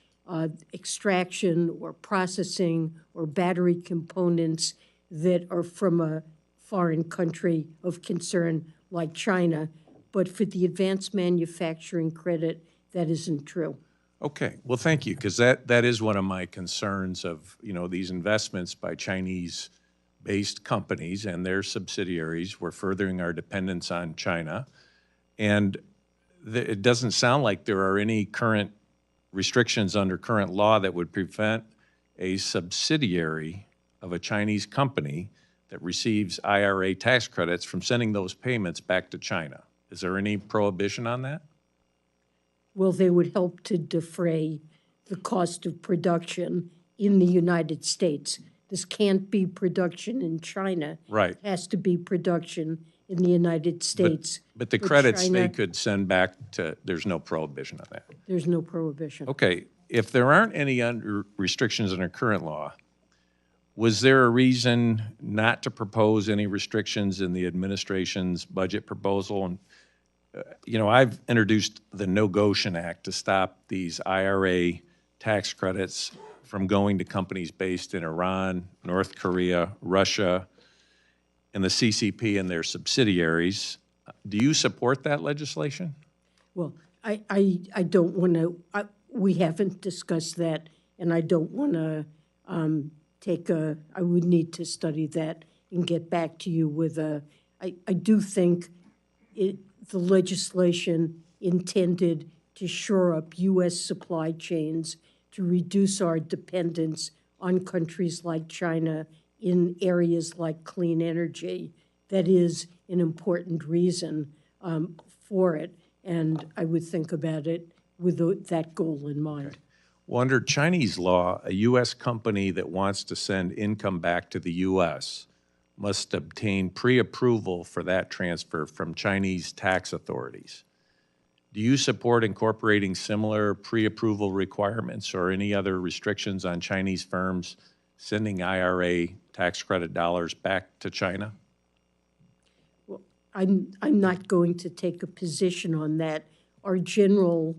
extraction or processing or battery components that are from a foreign country of concern like China. But for the advanced manufacturing credit, that isn't true. Okay, well, thank you, because that is one of my concerns of, these investments by Chinese-based companies and their subsidiaries. We're furthering our dependence on China. And it doesn't sound like there are any current restrictions under current law that would prevent a subsidiary of a Chinese company that receives IRA tax credits from sending those payments back to China. Is there any prohibition on that? Well, they would help to defray the cost of production in the United States. This can't be production in China. Right. It has to be production in the United States. But the For credits they China, could send back to, there's no prohibition on that. there's no prohibition. Okay, if there aren't any restrictions under current law, was there a reason not to propose any restrictions in the administration's budget proposal? And, I've introduced the No-Goshen Act to stop these IRA tax credits from going to companies based in Iran, North Korea, Russia, and the CCP and their subsidiaries. Do you support that legislation? Well, I don't want to, we haven't discussed that, and I don't want to I would need to study that and get back to you with I do think the legislation intended to shore up U.S. supply chains, to reduce our dependence on countries like China in areas like clean energy. That is an important reason for it, and I would think about it with that goal in mind. Okay. Well, under Chinese law, a U.S. company that wants to send income back to the U.S. must obtain pre-approval for that transfer from Chinese tax authorities. Do you support incorporating similar pre-approval requirements or any other restrictions on Chinese firms sending IRA tax credit dollars back to China? Well, I'm not going to take a position on that. Our general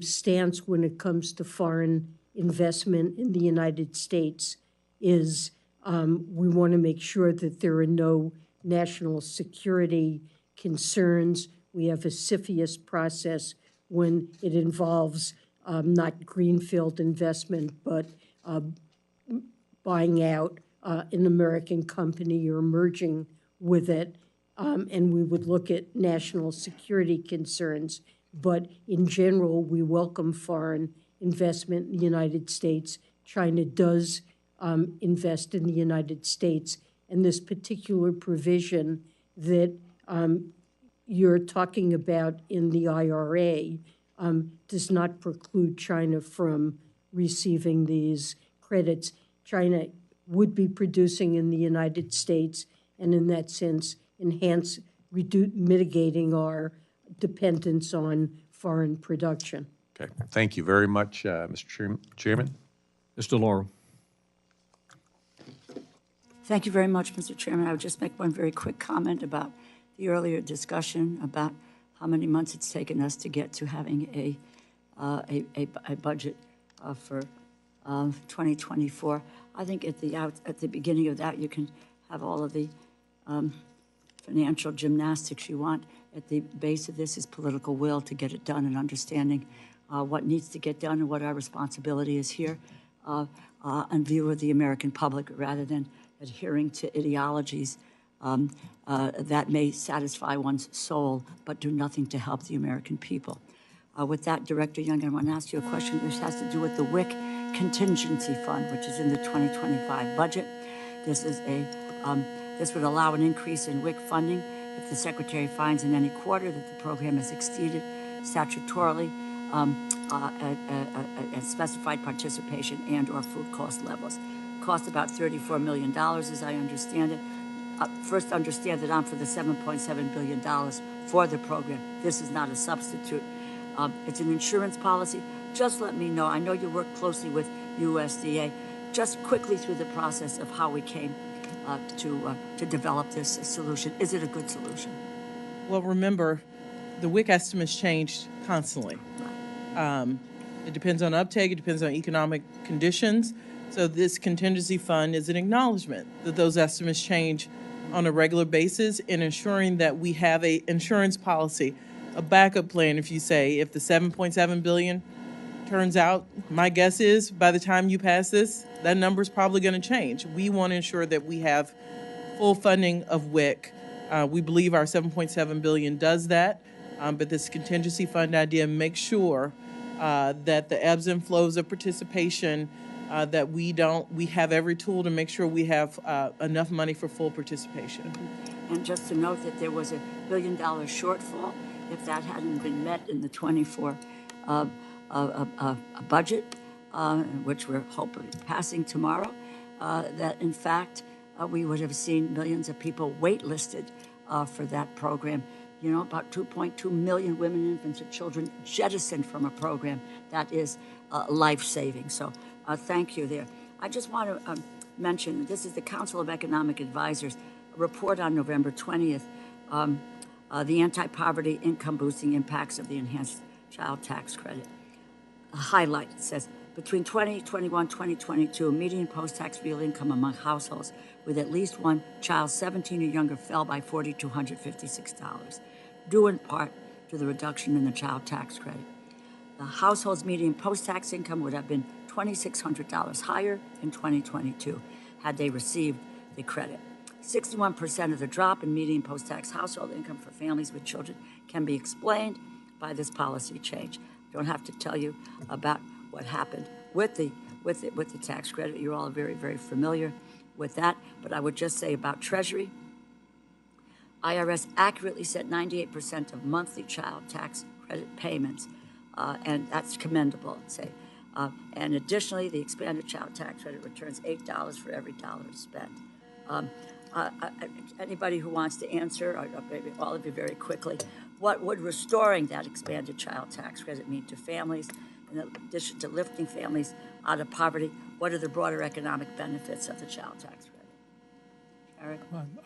stance when it comes to foreign investment in the United States is we want to make sure that there are no national security concerns. We have a CFIUS process when it involves not greenfield investment, but buying out an American company or merging with it. And we would look at national security concerns. But in general, we welcome foreign investment in the United States. China does invest in the United States. And this particular provision that you're talking about in the IRA does not preclude China from receiving these credits. China would be producing in the United States, and in that sense, mitigating our dependence on foreign production. Okay, thank you very much, Mr. Chairman. Mr. Laurel. Thank you very much, Mr. Chairman. I would just make one very quick comment about the earlier discussion about how many months it's taken us to get to having a budget for 2024. I think at the beginning of that, you can have all of the financial gymnastics you want. At the base of this is political will to get it done and understanding what needs to get done and what our responsibility is here in view of the American public, rather than adhering to ideologies that may satisfy one's soul but do nothing to help the American people. With that, Director Young, I want to ask you a question. This has to do with the WIC contingency fund, which is in the 2025 budget. This would allow an increase in WIC funding if the Secretary finds in any quarter that the program has exceeded statutorily specified participation and or food cost levels. Cost about $34 million, as I understand it. First, understand that I'm for the $7.7 billion for the program. This is not a substitute. It's an insurance policy. Just let me know. I know you work closely with USDA. Just quickly through the process of how we came to develop this solution. Is it a good solution? Well, remember, the WIC estimates change constantly. It depends on uptake, it depends on economic conditions. So this contingency fund is an acknowledgement that those estimates change on a regular basis in ensuring that we have a insurance policy, a backup plan, if you say, if the 7.7 billion turns out, my guess is by the time you pass this, that number's probably going to change. We want to ensure that we have full funding of WIC. We believe our 7.7 billion does that, but this contingency fund idea makes sure that the ebbs and flows of participation, that we have every tool to make sure we have enough money for full participation. And just to note that there was a $1 billion shortfall. If that hadn't been met in the 24 budget, which we're hoping passing tomorrow, that in fact we would have seen millions of people waitlisted for that program. You know, about 2.2 million women, infants, and children jettisoned from a program that is life-saving. So thank you there. I just want to mention, this is the Council of Economic Advisors, a report on November 20th, the anti-poverty income-boosting impacts of the enhanced child tax credit. A highlight, it says, between 2021 2022, median post-tax real income among households with at least one child 17 or younger fell by $4,256, due in part to the reduction in the child tax credit. The household's median post-tax income would have been $2,600 higher in 2022 had they received the credit. 61% of the drop in median post-tax household income for families with children can be explained by this policy change. Don't have to tell you about what happened with the tax credit. You're all very, very familiar with that. But I would just say about Treasury, IRS accurately set 98% of monthly child tax credit payments, and that's commendable, I'd say. And additionally, the expanded child tax credit returns $8 for every dollar spent. Anybody who wants to answer, or maybe all of you very quickly, what would restoring that expanded child tax credit mean to families, in addition to lifting families out of poverty? What are the broader economic benefits of the child tax credit?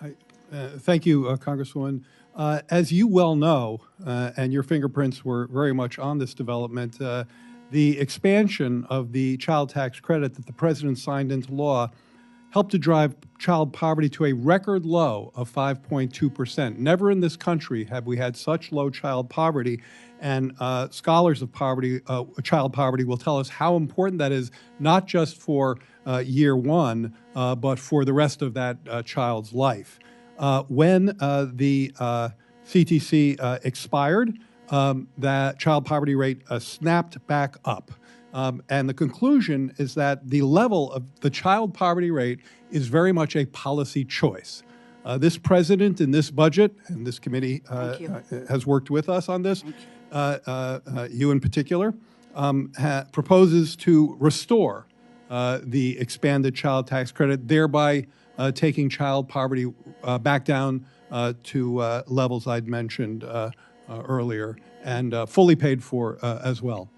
Eric? Thank you, Congresswoman. As you well know, and your fingerprints were very much on this development, the expansion of the child tax credit that the President signed into law helped to drive child poverty to a record low of 5.2%. Never in this country have we had such low child poverty, and scholars of poverty, child poverty will tell us how important that is, not just for year one, but for the rest of that child's life. When the CTC expired, that child poverty rate snapped back up. And the conclusion is that the level of the child poverty rate is very much a policy choice. This president in this budget, and this committee has worked with us on this, you in particular, proposes to restore the expanded child tax credit, thereby taking child poverty back down to levels I'd mentioned earlier, and fully paid for as well.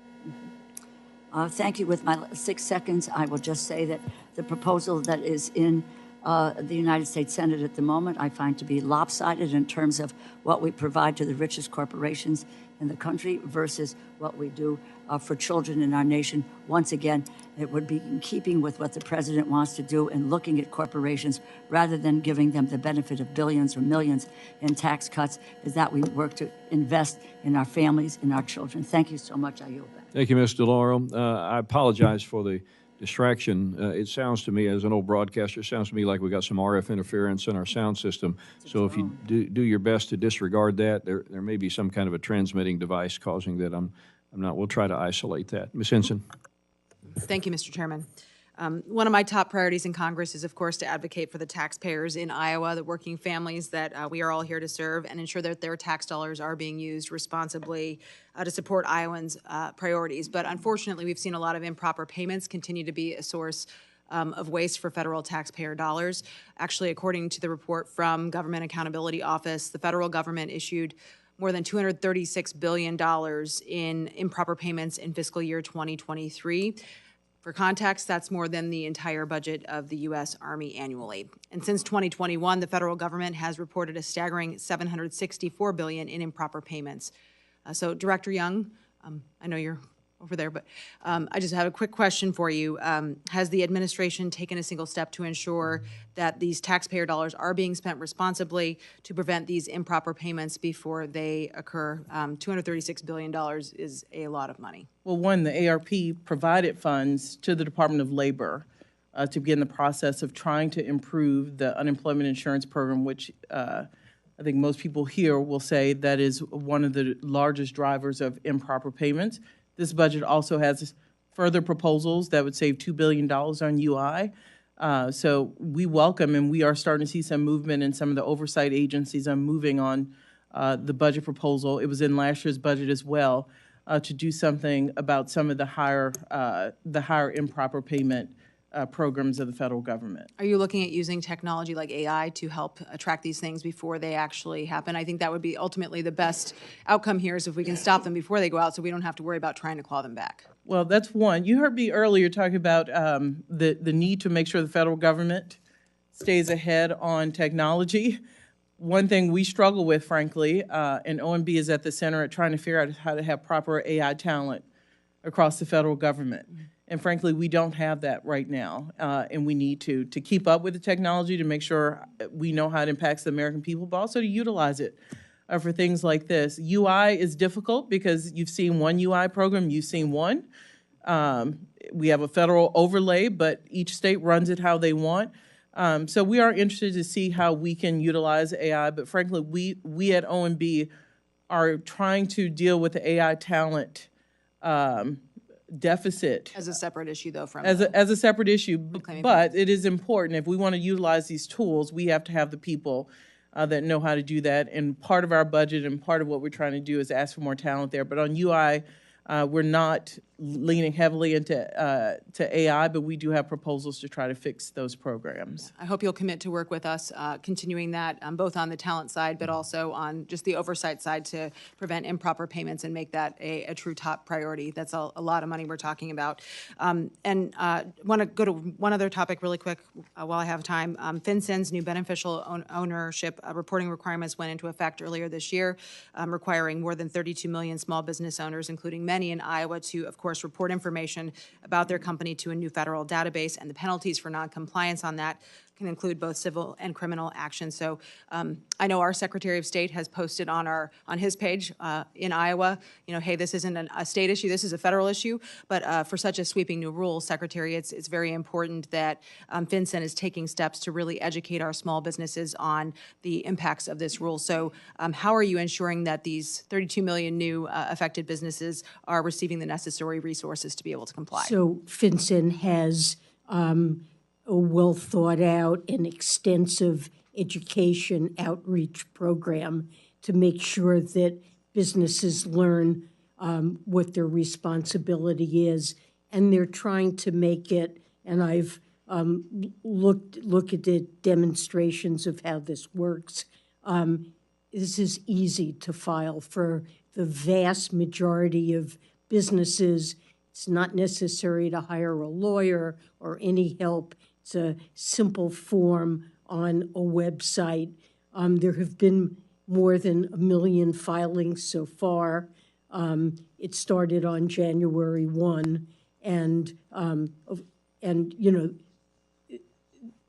Thank you. With my 6 seconds, I will just say that the proposal that is in the United States Senate at the moment, I find to be lopsided in terms of what we provide to the richest corporations in the country versus what we do for children in our nation. Once again, it would be in keeping with what the president wants to do in looking at corporations rather than giving them the benefit of billions or millions in tax cuts, is that we work to invest in our families, in our children. Thank you so much. I yield back. Thank you, Ms. DeLauro. I apologize for the distraction. It sounds to me, as an old broadcaster, it sounds to me like we got some RF interference in our sound system. So if you do your best to disregard that, there may be some kind of a transmitting device causing that. I'm not. We'll try to isolate that. Ms. Henson. Thank you, Mr. Chairman. One of my top priorities in Congress is, of course, to advocate for the taxpayers in Iowa, the working families that we are all here to serve, and ensure that their tax dollars are being used responsibly to support Iowans' priorities. But unfortunately, we've seen a lot of improper payments continue to be a source of waste for federal taxpayer dollars. Actually, according to the report from Government Accountability Office, the federal government issued more than $236 billion in improper payments in fiscal year 2023. For context, that's more than the entire budget of the U.S. Army annually. And since 2021, the federal government has reported a staggering $764 billion in improper payments. So, Director Young, I know you're over there, but I just have a quick question for you. Has the administration taken a single step to ensure that these taxpayer dollars are being spent responsibly to prevent these improper payments before they occur? $236 billion is a lot of money. Well, one, the ARP provided funds to the Department of Labor to begin the process of trying to improve the unemployment insurance program, which I think most people here will say that is one of the largest drivers of improper payments. This budget also has further proposals that would save $2 billion on UI. So we welcome, and we are starting to see some movement in some of the oversight agencies on moving on the budget proposal. It was in last year's budget as well to do something about some of the higher improper payment programs of the federal government. Are you looking at using technology like AI to help track these things before they actually happen? I think that would be ultimately the best outcome here is if we can stop them before they go out so we don't have to worry about trying to claw them back. Well, that's one. You heard me earlier talking about the need to make sure the federal government stays ahead on technology. One thing we struggle with, frankly, and OMB is at the center at trying to figure out how to have proper AI talent across the federal government. And frankly, we don't have that right now, and we need to keep up with the technology to make sure we know how it impacts the American people, but also to utilize it for things like this. UI is difficult because you've seen one UI program, you've seen one. We have a federal overlay, but each state runs it how they want. So we are interested to see how we can utilize AI, but frankly, we at OMB are trying to deal with the AI talent deficit. As a separate issue, though, from As a separate issue, claiming but it is important. If we want to utilize these tools, we have to have the people that know how to do that. And part of our budget and part of what we're trying to do is ask for more talent there. But on UI, we're not leaning heavily into to AI, but we do have proposals to try to fix those programs. I hope you'll commit to work with us, continuing that both on the talent side, but also on just the oversight side to prevent improper payments and make that a true top priority. That's a lot of money we're talking about. And want to go to one other topic really quick while I have time. FinCEN's new beneficial ownership reporting requirements went into effect earlier this year, requiring more than 32 million small business owners, including many in Iowa, to, of course, report information about their company to a new federal database, and the penalties for noncompliance on that can include both civil and criminal action. So I know our Secretary of State has posted on his page in Iowa, hey, this isn't a state issue, this is a federal issue. But for such a sweeping new rule, Secretary, it's very important that FinCEN is taking steps to really educate our small businesses on the impacts of this rule. So how are you ensuring that these 32 million new affected businesses are receiving the necessary resources to be able to comply? So FinCEN has a well-thought-out and extensive education outreach program to make sure that businesses learn what their responsibility is, and they're trying to make it, and I've looked at the demonstrations of how this works. This is easy to file for the vast majority of businesses. It's not necessary to hire a lawyer or any help. It's a simple form on a website. There have been more than 1 million filings so far. It started on January 1, and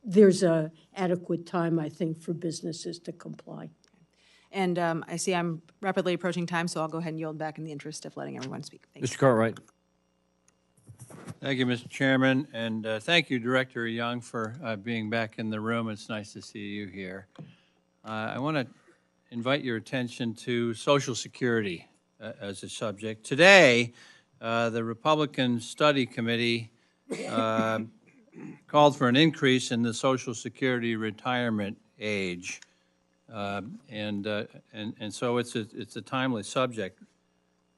there's a adequate time, I think, for businesses to comply. And I see I'm rapidly approaching time, so I'll go ahead and yield back in the interest of letting everyone speak. Thank you. Mr. Cartwright. Thank you, Mr. Chairman, and thank you, Director Young, for being back in the room. It's nice to see you here. I want to invite your attention to Social Security as a subject. Today, the Republican Study Committee called for an increase in the Social Security retirement age, and so it's a timely subject.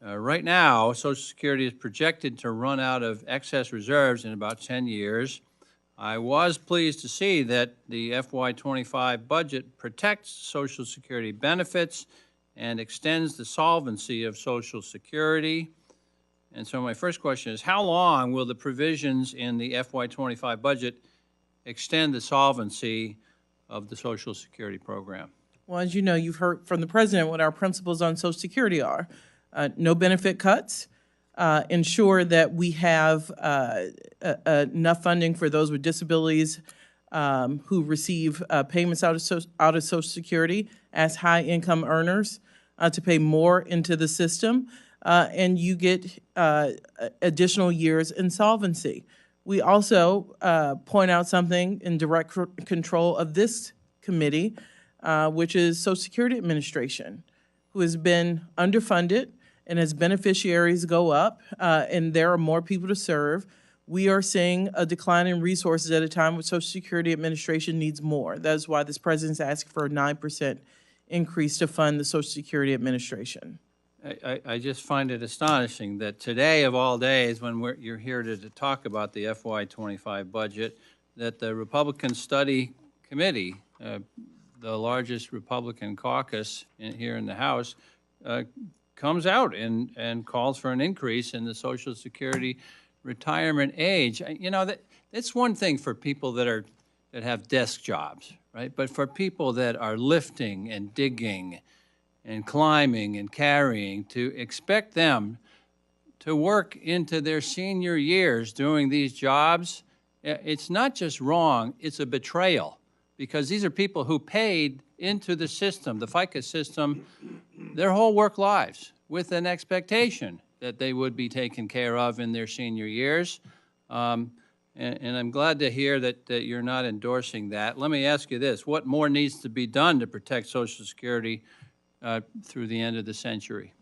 Right now, Social Security is projected to run out of excess reserves in about 10 years. I was pleased to see that the FY25 budget protects Social Security benefits and extends the solvency of Social Security. And so my first question is, how long will the provisions in the FY25 budget extend the solvency of the Social Security program? Well, as you know, you've heard from the president what our principles on Social Security are. No benefit cuts, ensure that we have enough funding for those with disabilities who receive payments out of Social Security as high-income earners to pay more into the system, and you get additional years in solvency. We also point out something in direct control of this committee, which is Social Security Administration, who has been underfunded, and as beneficiaries go up and there are more people to serve, we are seeing a decline in resources at a time when Social Security Administration needs more. That is why this president's asking for a 9% increase to fund the Social Security Administration. I just find it astonishing that today of all days, when you're here to talk about the FY25 budget, that the Republican Study Committee, the largest Republican caucus here in the House, comes out and calls for an increase in the Social Security retirement age. You know, that's one thing for people that have desk jobs, right? But for people that are lifting and digging and climbing and carrying, to expect them to work into their senior years doing these jobs, it's not just wrong, it's a betrayal. Because these are people who paid into the system, the FICA system, their whole work lives with an expectation that they would be taken care of in their senior years. And I'm glad to hear that you're not endorsing that. Let me ask you this. What more needs to be done to protect Social Security through the end of the century?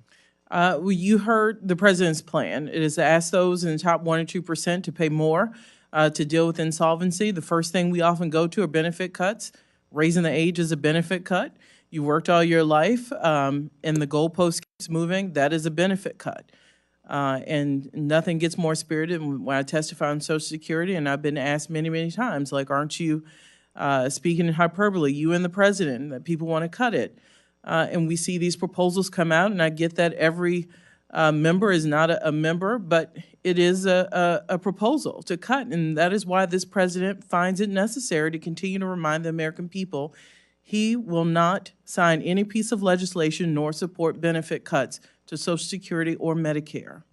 Well, you heard the president's plan. It is to ask those in the top 1 or 2% to pay more to deal with insolvency. The first thing we often go to are benefit cuts. Raising the age is a benefit cut. You worked all your life and the goalpost keeps moving. That is a benefit cut. And nothing gets more spirited when I testify on Social Security, and I've been asked many, many times, like, aren't you speaking in hyperbole, you and the president, that people want to cut it? And we see these proposals come out, and I get that every member is not a member, but it is a proposal to cut, and that is why this president finds it necessary to continue to remind the American people he will not sign any piece of legislation nor support benefit cuts to Social Security or Medicare.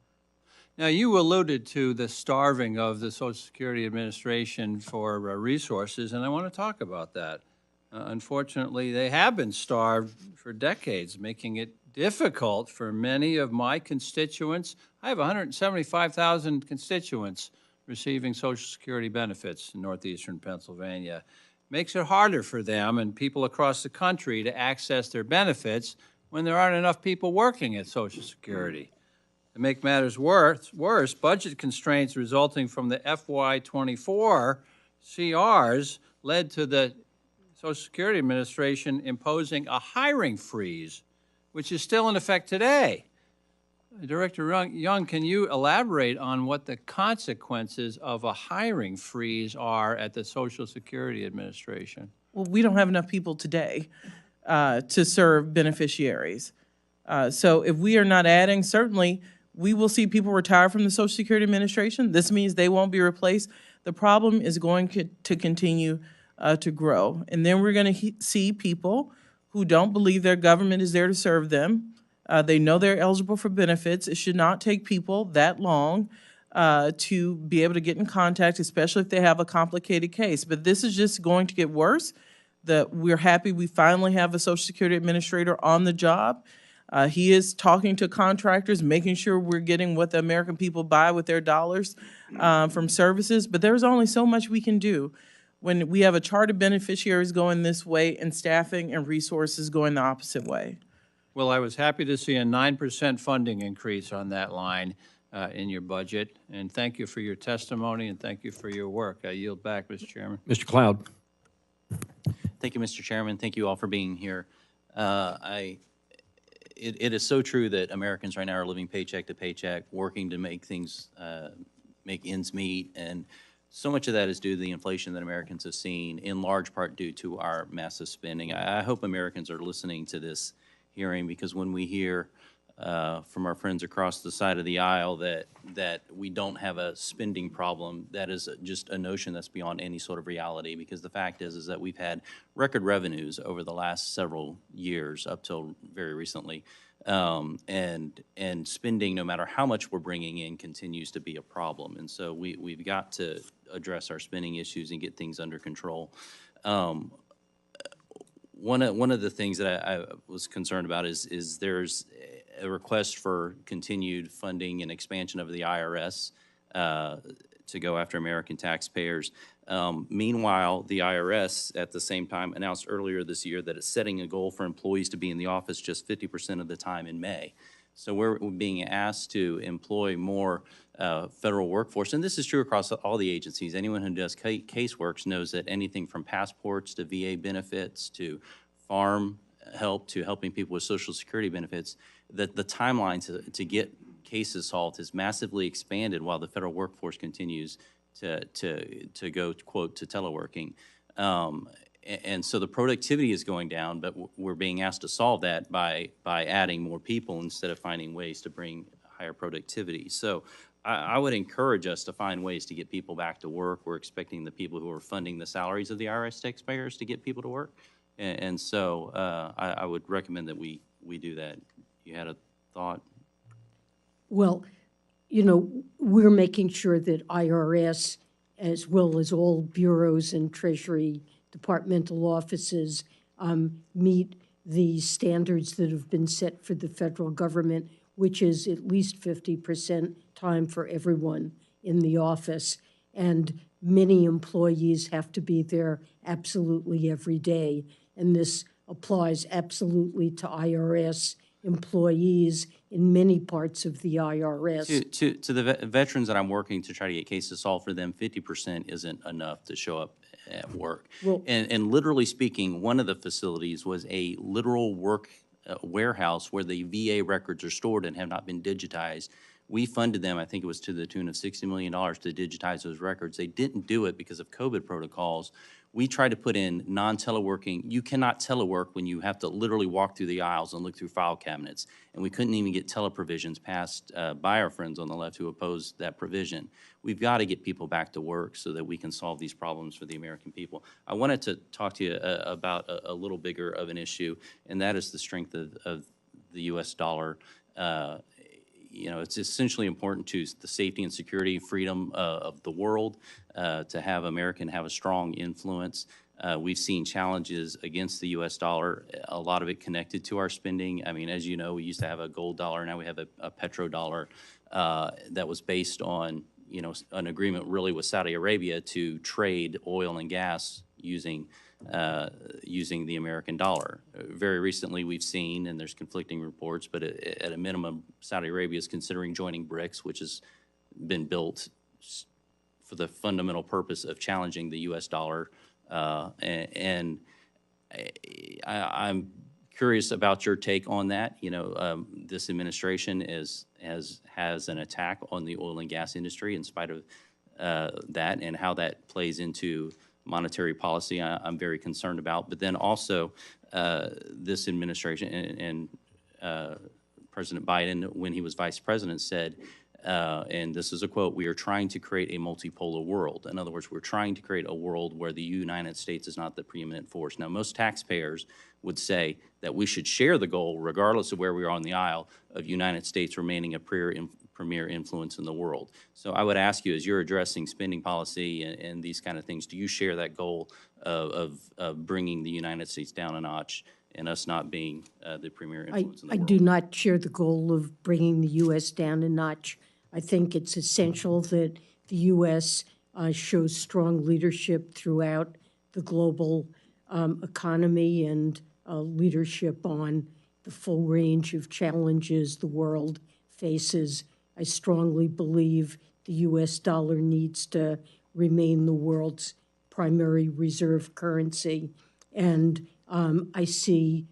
Now, you alluded to the starving of the Social Security Administration for resources, and I want to talk about that. Unfortunately, they have been starved for decades, making it difficult for many of my constituents. I have 175,000 constituents receiving Social Security benefits in northeastern Pennsylvania. Makes it harder for them and people across the country to access their benefits when there aren't enough people working at Social Security. To make matters worse, budget constraints resulting from the FY24 CRs led to the Social Security Administration imposing a hiring freeze, which is still in effect today. Director Young, can you elaborate on what the consequences of a hiring freeze are at the Social Security Administration? Well, we don't have enough people today to serve beneficiaries. So if we are not adding, certainly we will see people retire from the Social Security Administration. This means they won't be replaced. The problem is going to continue to grow. And then we're going to see people who don't believe their government is there to serve them. They know they're eligible for benefits. It should not take people that long to be able to get in contact, especially if they have a complicated case. But this is just going to get worse. We're happy we finally have a Social Security Administrator on the job. He is talking to contractors, making sure we're getting what the American people buy with their dollars from services. But there's only so much we can do when we have a chart of beneficiaries going this way and staffing and resources going the opposite way. Well, I was happy to see a 9% funding increase on that line in your budget. And thank you for your testimony and thank you for your work. I yield back, Mr. Chairman. Mr. Cloud. Thank you, Mr. Chairman. Thank you all for being here. It is so true that Americans right now are living paycheck to paycheck, working to make things, make ends meet, and so much of that is due to the inflation that Americans have seen, in large part due to our massive spending. I hope Americans are listening to this hearing, because when we hear from our friends across the side of the aisle that we don't have a spending problem. That is just a notion that's beyond any sort of reality, because the fact is that we've had record revenues over the last several years up till very recently. And spending, no matter how much we're bringing in, continues to be a problem. And so we've got to address our spending issues and get things under control. One of the things that I was concerned about is there's a request for continued funding and expansion of the IRS to go after American taxpayers. Meanwhile, the IRS at the same time announced earlier this year that it's setting a goal for employees to be in the office just 50% of the time in May. So we're being asked to employ more federal workforce, and this is true across all the agencies. Anyone who does caseworks knows that anything from passports to VA benefits to farm help to helping people with Social Security benefits, that the timeline to get cases solved has massively expanded while the federal workforce continues to go, quote, to teleworking. And so the productivity is going down, but we're being asked to solve that by adding more people instead of finding ways to bring higher productivity. So I would encourage us to find ways to get people back to work. We're expecting the people who are funding the salaries of the IRS taxpayers to get people to work. And so I would recommend that we do that. You had a thought? Well, you know, we're making sure that IRS, as well as all bureaus and Treasury departmental offices, meet the standards that have been set for the federal government, which is at least 50% time for everyone in the office. And many employees have to be there absolutely every day. And this applies absolutely to IRS employees in many parts of the IRS. To the veterans that I'm working to try to get cases solved for them, 50% isn't enough to show up at work. Well, and literally speaking, one of the facilities was a literal work warehouse where the VA records are stored and have not been digitized. We funded them, I think it was to the tune of $60 million to digitize those records. They didn't do it because of COVID protocols. We tried to put in non-teleworking. You cannot telework when you have to literally walk through the aisles and look through file cabinets. And we couldn't even get teleprovisions passed by our friends on the left who opposed that provision. We've got to get people back to work so that we can solve these problems for the American people. I wanted to talk to you about a little bigger of an issue, and that is the strength of the U.S. dollar. You know, it's essentially important to the safety and security, freedom of the world, to have America have a strong influence. We've seen challenges against the U.S. dollar, a lot of it connected to our spending. I mean, as you know, we used to have a gold dollar, now we have a petrodollar that was based on, you know, an agreement really with Saudi Arabia to trade oil and gas using the American dollar. Very recently we've seen, and there's conflicting reports, but at a minimum, Saudi Arabia is considering joining BRICS, which has been built for the fundamental purpose of challenging the U.S. dollar. And I'm curious about your take on that. You know, this administration has an attack on the oil and gas industry in spite of that, and how that plays into monetary policy I'm very concerned about. But then also this administration and President Biden, when he was vice president, said, and this is a quote, "We are trying to create a multipolar world." In other words, we're trying to create a world where the United States is not the preeminent force. Now, most taxpayers would say that we should share the goal, regardless of where we are on the aisle, of United States remaining a premier influence in the world. So I would ask you, as you're addressing spending policy and these kind of things, do you share that goal of bringing the United States down a notch and us not being the premier influence in the I world? do not share the goal of bringing the U.S. down a notch. I think it's essential that the U.S. Shows strong leadership throughout the global economy and leadership on the full range of challenges the world faces. I strongly believe the U.S. dollar needs to remain the world's primary reserve currency. And I see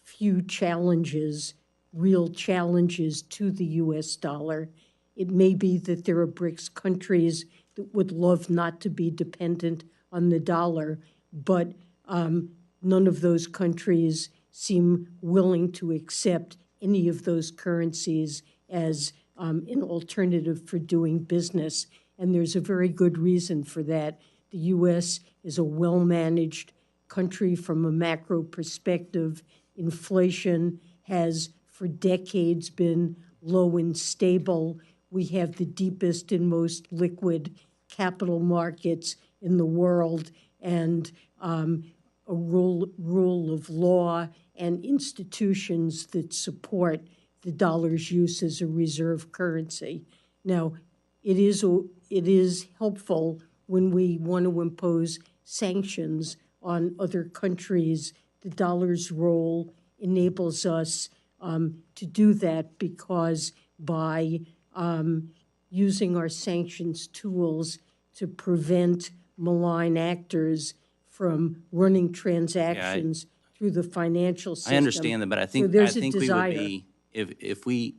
few challenges, real challenges to the U.S. dollar. It may be that there are BRICS countries that would love not to be dependent on the dollar, but none of those countries seem willing to accept any of those currencies as an alternative for doing business. And there's a very good reason for that. The U.S. is a well-managed country from a macro perspective. Inflation has for decades been low and stable. We have the deepest and most liquid capital markets in the world, and a rule of law and institutions that support the dollar's use as a reserve currency. Now, it is helpful when we want to impose sanctions on other countries. The dollar's role enables us to do that, because by using our sanctions tools to prevent malign actors from running transactions through the financial system. I understand that, but I think, there's I a think we desire. would be, if we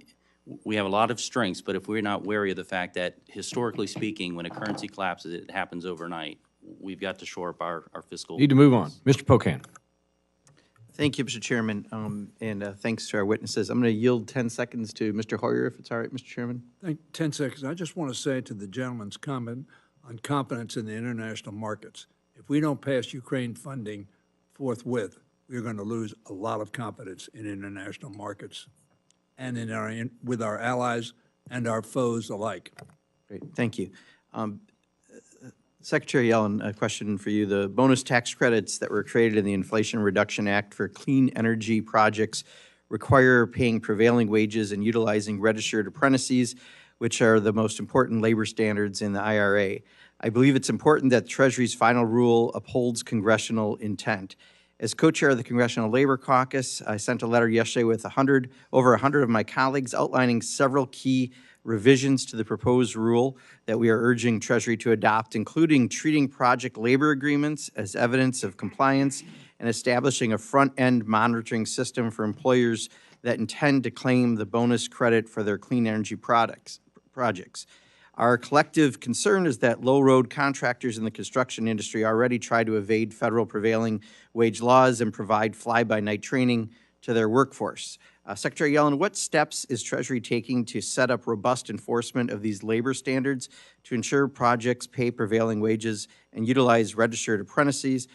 have a lot of strengths, but if we're not wary of the fact that historically speaking, when a currency collapses, it happens overnight, we've got to shore up our fiscal. Need to move on. Mr. Pocan. Thank you, Mr. Chairman, and thanks to our witnesses. I'm going to yield 10 seconds to Mr. Hoyer, if it's all right, Mr. Chairman. 10 seconds. I just want to say to the gentleman's comment on confidence in the international markets, if we don't pass Ukraine funding forthwith, we're going to lose a lot of confidence in international markets and with our allies and our foes alike. Great, thank you. Secretary Yellen, a question for you. The bonus tax credits that were created in the Inflation Reduction Act for clean energy projects require paying prevailing wages and utilizing registered apprentices, which are the most important labor standards in the IRA. I believe it's important that Treasury's final rule upholds congressional intent. As co-chair of the Congressional Labor Caucus, I sent a letter yesterday with over 100 of my colleagues outlining several key revisions to the proposed rule that we are urging Treasury to adopt, including treating project labor agreements as evidence of compliance and establishing a front-end monitoring system for employers that intend to claim the bonus credit for their clean energy projects. Our collective concern is that low-road contractors in the construction industry already try to evade federal prevailing wage laws and provide fly-by-night training to their workforce. Secretary Yellen, what steps is Treasury taking to set up robust enforcement of these labor standards to ensure projects pay prevailing wages and utilize registered apprentices?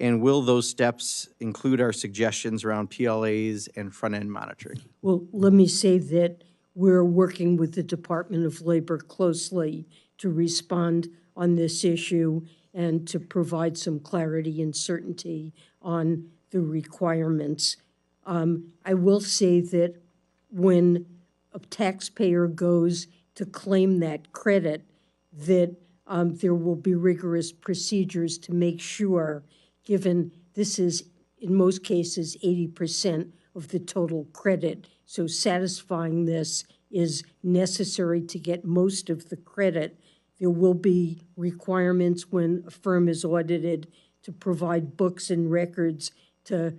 And will those steps include our suggestions around PLAs and front-end monitoring? Well, let me say that we're working with the Department of Labor closely to respond on this issue and to provide some clarity and certainty on the requirements. I will say that when a taxpayer goes to claim that credit, that there will be rigorous procedures to make sure, given this is, in most cases, 80% of the total credit, so satisfying this is necessary to get most of the credit. There will be requirements when a firm is audited to provide books and records to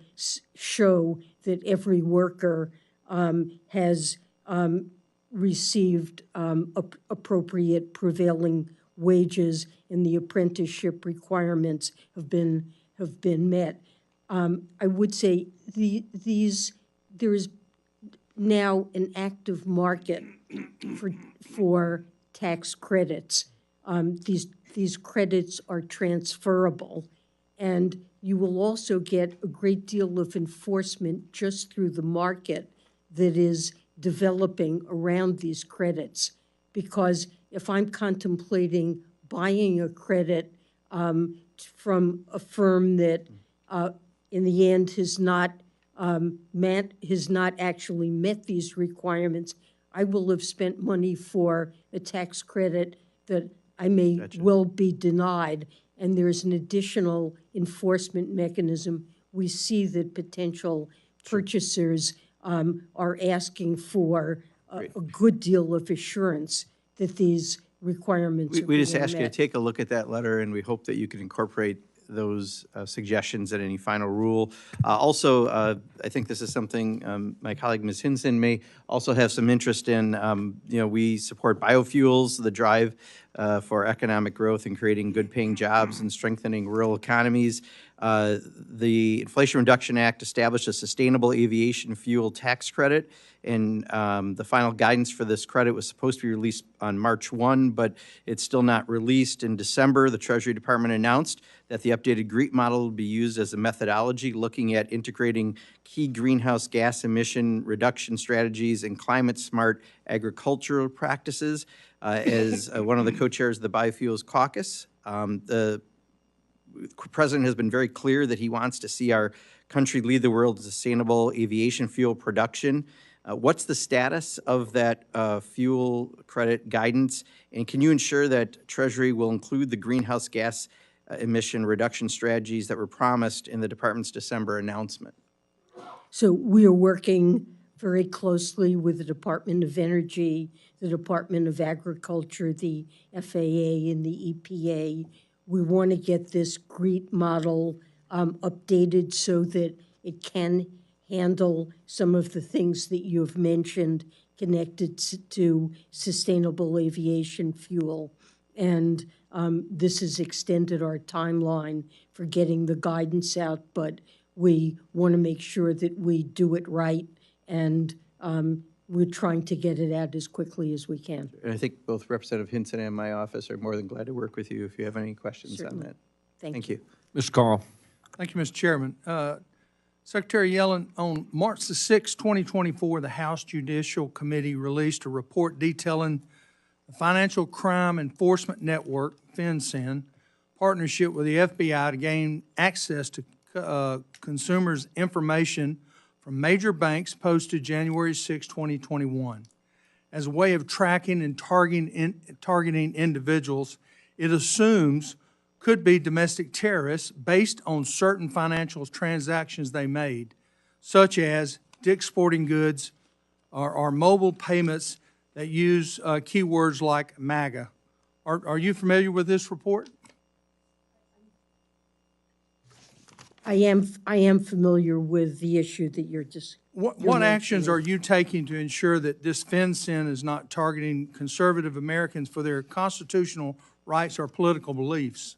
show that every worker has received appropriate prevailing wages and the apprenticeship requirements have been met. I would say there is now an active market for tax credits. These credits are transferable, and you will also get a great deal of enforcement just through the market that is developing around these credits. Because if I'm contemplating buying a credit from a firm that in the end has not actually met these requirements, I will have spent money for a tax credit that I may well be denied. And there's an additional enforcement mechanism. We see that potential purchasers are asking for a good deal of assurance that these requirements are We just being ask you to met. take a look at that letter, and we hope that you can incorporate those suggestions at any final rule. Also, I think this is something my colleague Ms. Hinson may also have some interest in. We support biofuels, the drive for economic growth and creating good-paying jobs and strengthening rural economies. The Inflation Reduction Act established a sustainable aviation fuel tax credit, and the final guidance for this credit was supposed to be released on March 1, but it's still not released. In December, the Treasury Department announced that the updated GREET model will be used as a methodology looking at integrating key greenhouse gas emission reduction strategies and climate-smart agricultural practices. As one of the co-chairs of the Biofuels Caucus, the President has been very clear that he wants to see our country lead the world in sustainable aviation fuel production. What's the status of that fuel credit guidance? And can you ensure that Treasury will include the greenhouse gas emission reduction strategies that were promised in the department's December announcement? So we are working very closely with the Department of Energy, the Department of Agriculture, the FAA, and the EPA. We want to get this GREET model updated so that it can handle some of the things that you have mentioned connected to sustainable aviation fuel. And this has extended our timeline for getting the guidance out, but we want to make sure that we do it right, and we're trying to get it out as quickly as we can. And I think both Representative Hinson and my office are more than glad to work with you if you have any questions Certainly. on that. Thank you. Mr. Carl. Thank you, Mr. Chairman. Secretary Yellen, on March the 6th, 2024, the House Judicial Committee released a report detailing the Financial Crime Enforcement Network, FinCEN, partnership with the FBI to gain access to consumers' information from major banks posted January 6, 2021. As a way of tracking and targeting individuals, it assumes could be domestic terrorists based on certain financial transactions they made, such as Dick's Sporting Goods or mobile payments that use keywords like MAGA. Are you familiar with this report? I am familiar with the issue that you're just. What actions are you taking to ensure that this FinCEN is not targeting conservative Americans for their constitutional rights or political beliefs?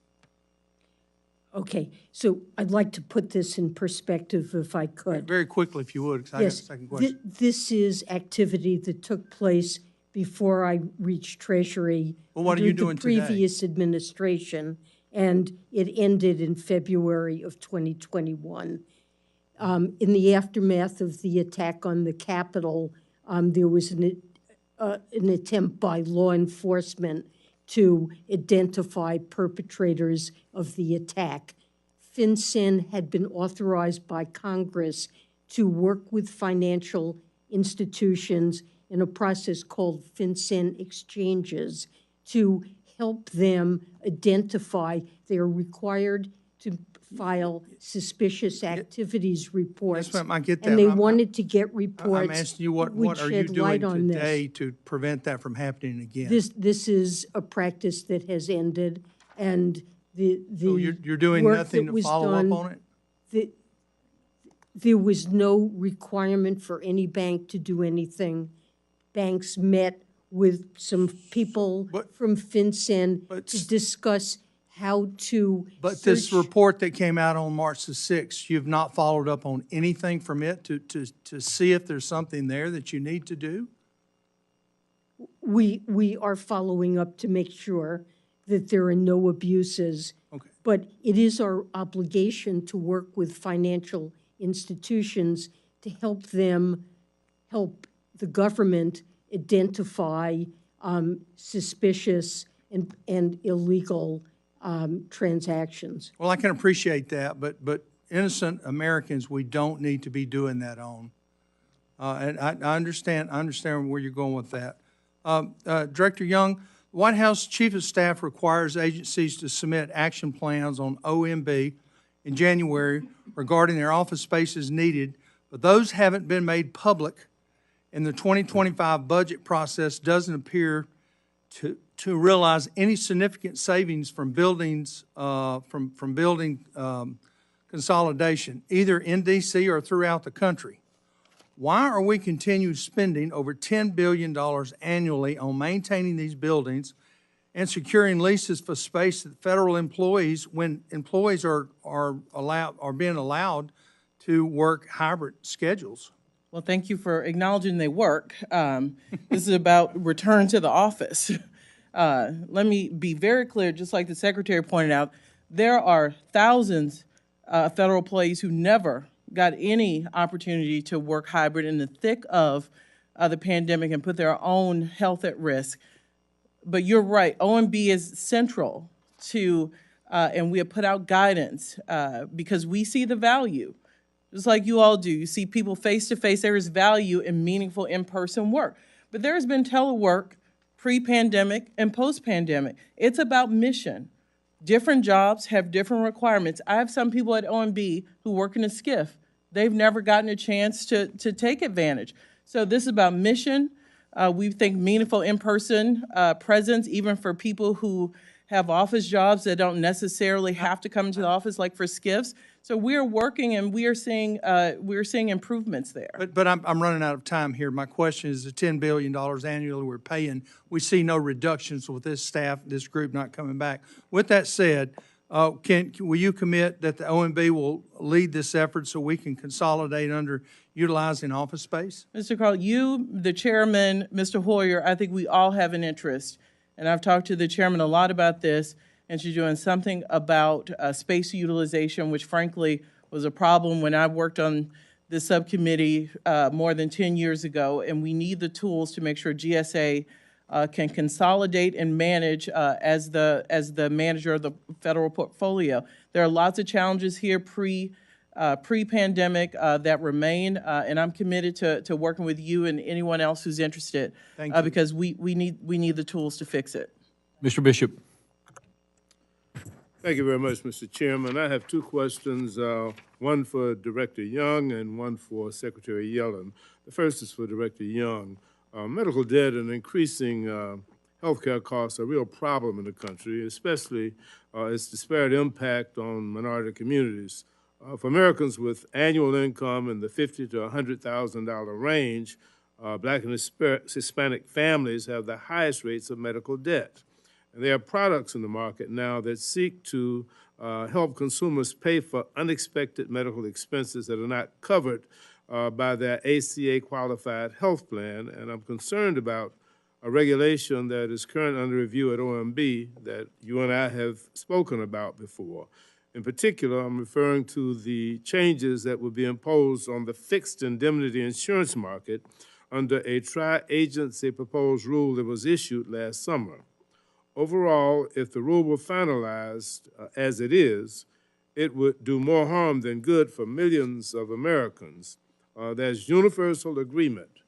Okay, so I'd like to put this in perspective if I could. Very quickly, if you would, because I got a Yes, second question. this is activity that took place before I reached Treasury. Well, what are you doing today? The previous administration, and it ended in February of 2021. In the aftermath of the attack on the Capitol, there was an attempt by law enforcement to identify perpetrators of the attack. FinCEN had been authorized by Congress to work with financial institutions in a process called FinCEN exchanges to help them identify. They are required to file suspicious activities reports. Yes, ma'am, I get that. And they I'm- wanted to get reports. I'm asking you, what would are you shed light doing on this. today to prevent that from happening again? This is a practice that has ended, and the So you're doing work nothing that to was follow done- up on it? There was no requirement for any bank to do anything. Banks met with some people from FinCEN to discuss how to But this search- report that came out on March the 6th, you've not followed up on anything from it to see if there's something there that you need to do? We are following up to make sure that there are no abuses. Okay. But it is our obligation to work with financial institutions to help them, help the government identify suspicious and illegal transactions. Well, I can appreciate that, but innocent Americans, we don't need to be doing that on. And I understand where you're going with that. Director Young, the White House Chief of Staff requires agencies to submit action plans on OMB in January regarding their office spaces needed, but those haven't been made public, and the 2025 budget process doesn't appear to realize any significant savings from buildings, from building consolidation, either in D.C. or throughout the country. Why are we continuing spending over $10 billion annually on maintaining these buildings and securing leases for space that federal employees, when employees are being allowed to work hybrid schedules. Well, thank you for acknowledging they work. This is about return to the office. Let me be very clear, just like the Secretary pointed out, there are thousands of federal employees who never got any opportunity to work hybrid in the thick of the pandemic and put their own health at risk. But you're right, OMB is central to, and we have put out guidance because we see the value, just like you all do. You see people face to face. There is value in meaningful in-person work. But there has been telework pre-pandemic and post-pandemic. It's about mission. Different jobs have different requirements. I have some people at OMB who work in a SCIF. They've never gotten a chance to take advantage. So this is about mission. We think meaningful in-person presence, even for people who have office jobs that don't necessarily have to come into the office, like for SCIFs. So we're working and we are seeing improvements there. But I'm running out of time here. My question is the $10 billion annually we're paying. We see no reductions with this staff, this group not coming back. With that said, will you commit that the OMB will lead this effort so we can consolidate under utilizing office space? Mr. Carl, you, the chairman, Mr. Hoyer, I think we all have an interest. And I've talked to the chairman a lot about this, and she's doing something about space utilization, which frankly was a problem when I worked on this subcommittee more than 10 years ago. And we need the tools to make sure GSA can consolidate and manage as the manager of the federal portfolio. There are lots of challenges here pre-pandemic that remain, and I'm committed to working with you and anyone else who's interested. Thank you. Because we need the tools to fix it. Mr. Bishop. Thank you very much, Mr. Chairman. I have two questions, one for Director Young and one for Secretary Yellen. The first is for Director Young. Medical debt and increasing healthcare costs are a real problem in the country, especially its disparate impact on minority communities. For Americans with annual income in the $50,000 to $100,000 range, Black and Hispanic families have the highest rates of medical debt. And there are products in the market now that seek to help consumers pay for unexpected medical expenses that are not covered by their ACA-qualified health plan. And I'm concerned about a regulation that is currently under review at OMB that you and I have spoken about before. In particular, I'm referring to the changes that will be imposed on the fixed indemnity insurance market under a tri-agency proposed rule that was issued last summer. Overall, if the rule were finalized as it is, it would do more harm than good for millions of Americans. There's universal agreement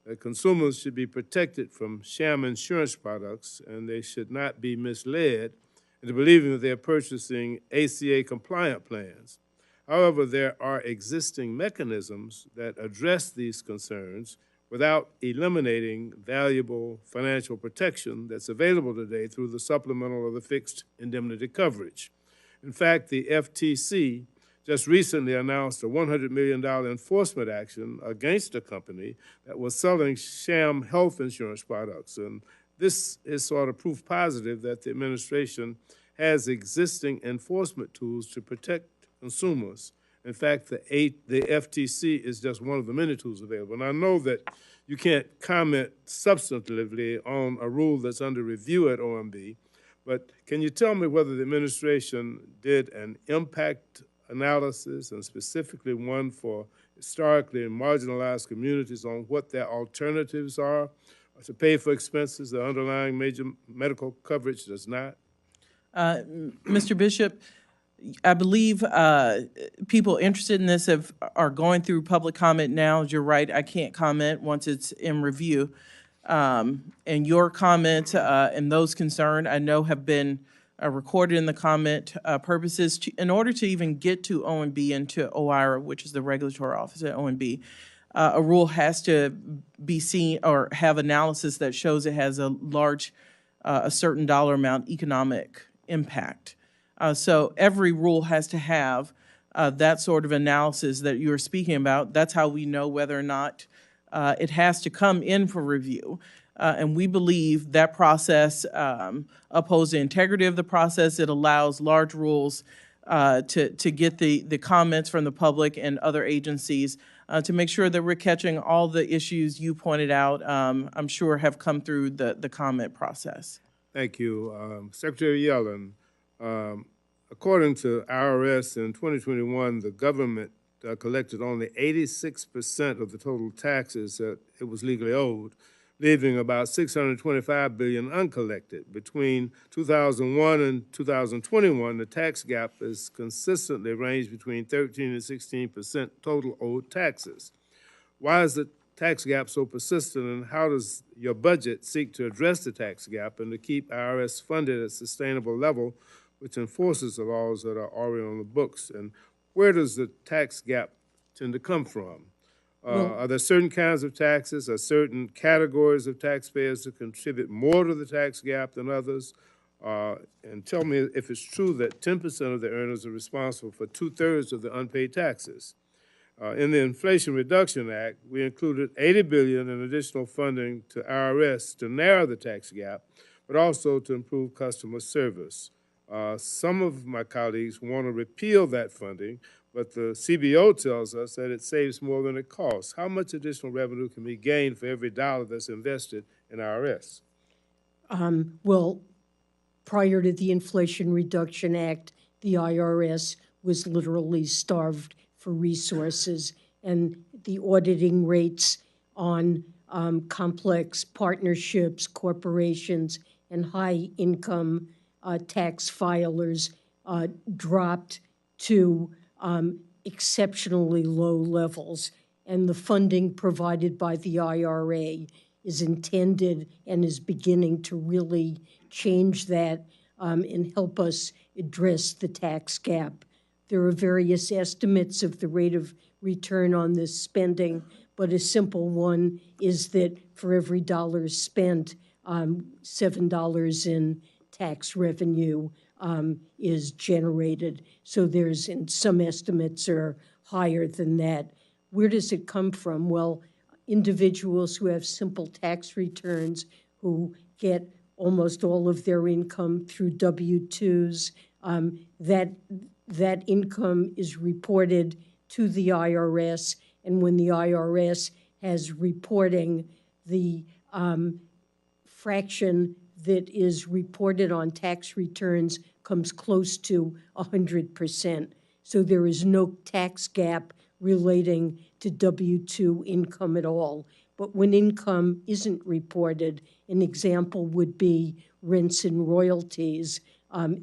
that consumers should be protected from sham insurance products, and they should not be misled into believing that they're purchasing ACA-compliant plans. However, there are existing mechanisms that address these concerns without eliminating valuable financial protection that's available today through the supplemental or the fixed indemnity coverage. In fact, the FTC just recently announced a $100 million enforcement action against a company that was selling sham health insurance products. And this is sort of proof positive that the administration has existing enforcement tools to protect consumers. In fact, the FTC is just one of the many tools available. And I know that you can't comment substantively on a rule that's under review at OMB, but can you tell me whether the administration did an impact analysis, and specifically one for historically marginalized communities, on what their alternatives are to pay for expenses the underlying major medical coverage does not? Mr. Bishop, I believe people interested in this are going through public comment now. You're right, I can't comment once it's in review. And your comments and those concerned, I know, have been recorded in the comment purposes. In order to even get to OMB and to OIRA, which is the regulatory office at OMB, a rule has to be seen or have analysis that shows it has a large, a certain dollar amount economic impact. So every rule has to have that sort of analysis that you were speaking about. That's how we know whether or not it has to come in for review. And we believe that process upholds the integrity of the process. It allows large rules to get the comments from the public and other agencies to make sure that we're catching all the issues you pointed out, I'm sure have come through the comment process. Thank you. Secretary Yellen, according to IRS in 2021, the government collected only 86% of the total taxes that it was legally owed, leaving about $625 billion uncollected. Between 2001 and 2021, the tax gap has consistently ranged between 13 and 16% total owed taxes. Why is the tax gap so persistent, and how does your budget seek to address the tax gap and to keep IRS funded at a sustainable level, which enforces the laws that are already on the books? And where does the tax gap tend to come from? Are there certain kinds of taxes, or certain categories of taxpayers that contribute more to the tax gap than others? And tell me if it's true that 10% of the earners are responsible for 2/3 of the unpaid taxes. In the Inflation Reduction Act, we included $80 billion in additional funding to IRS to narrow the tax gap, but also to improve customer service. Some of my colleagues want to repeal that funding, but the CBO tells us that it saves more than it costs. How much additional revenue can be gained for every dollar that's invested in IRS? Well, prior to the Inflation Reduction Act, the IRS was literally starved for resources, and the auditing rates on complex partnerships, corporations, and high-income tax filers dropped to exceptionally low levels. And the funding provided by the IRA is intended and is beginning to really change that and help us address the tax gap. There are various estimates of the rate of return on this spending, but a simple one is that for every dollar spent, $7 in tax revenue is generated. So there's, and some estimates are higher than that. Where does it come from? Well, individuals who have simple tax returns, who get almost all of their income through W-2s, that income is reported to the IRS, and when the IRS has reporting, the fraction that is reported on tax returns comes close to 100%. So there is no tax gap relating to W-2 income at all. But when income isn't reported, an example would be rents and royalties.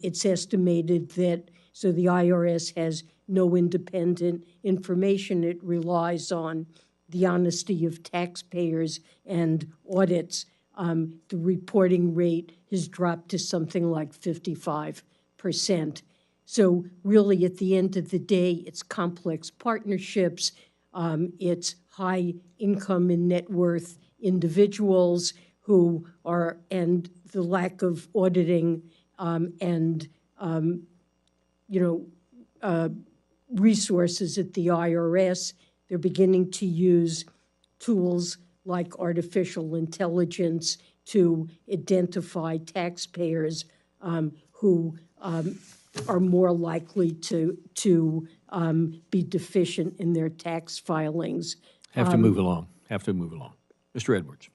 It's estimated that, so the IRS has no independent information. It relies on the honesty of taxpayers and audits. The reporting rate has dropped to something like 55%. So really, at the end of the day, it's complex partnerships, it's high income and net worth individuals who are, and the lack of auditing and resources at the IRS. They're beginning to use tools like artificial intelligence to identify taxpayers who are more likely to be deficient in their tax filings. Have to move along. Mr. Edwards.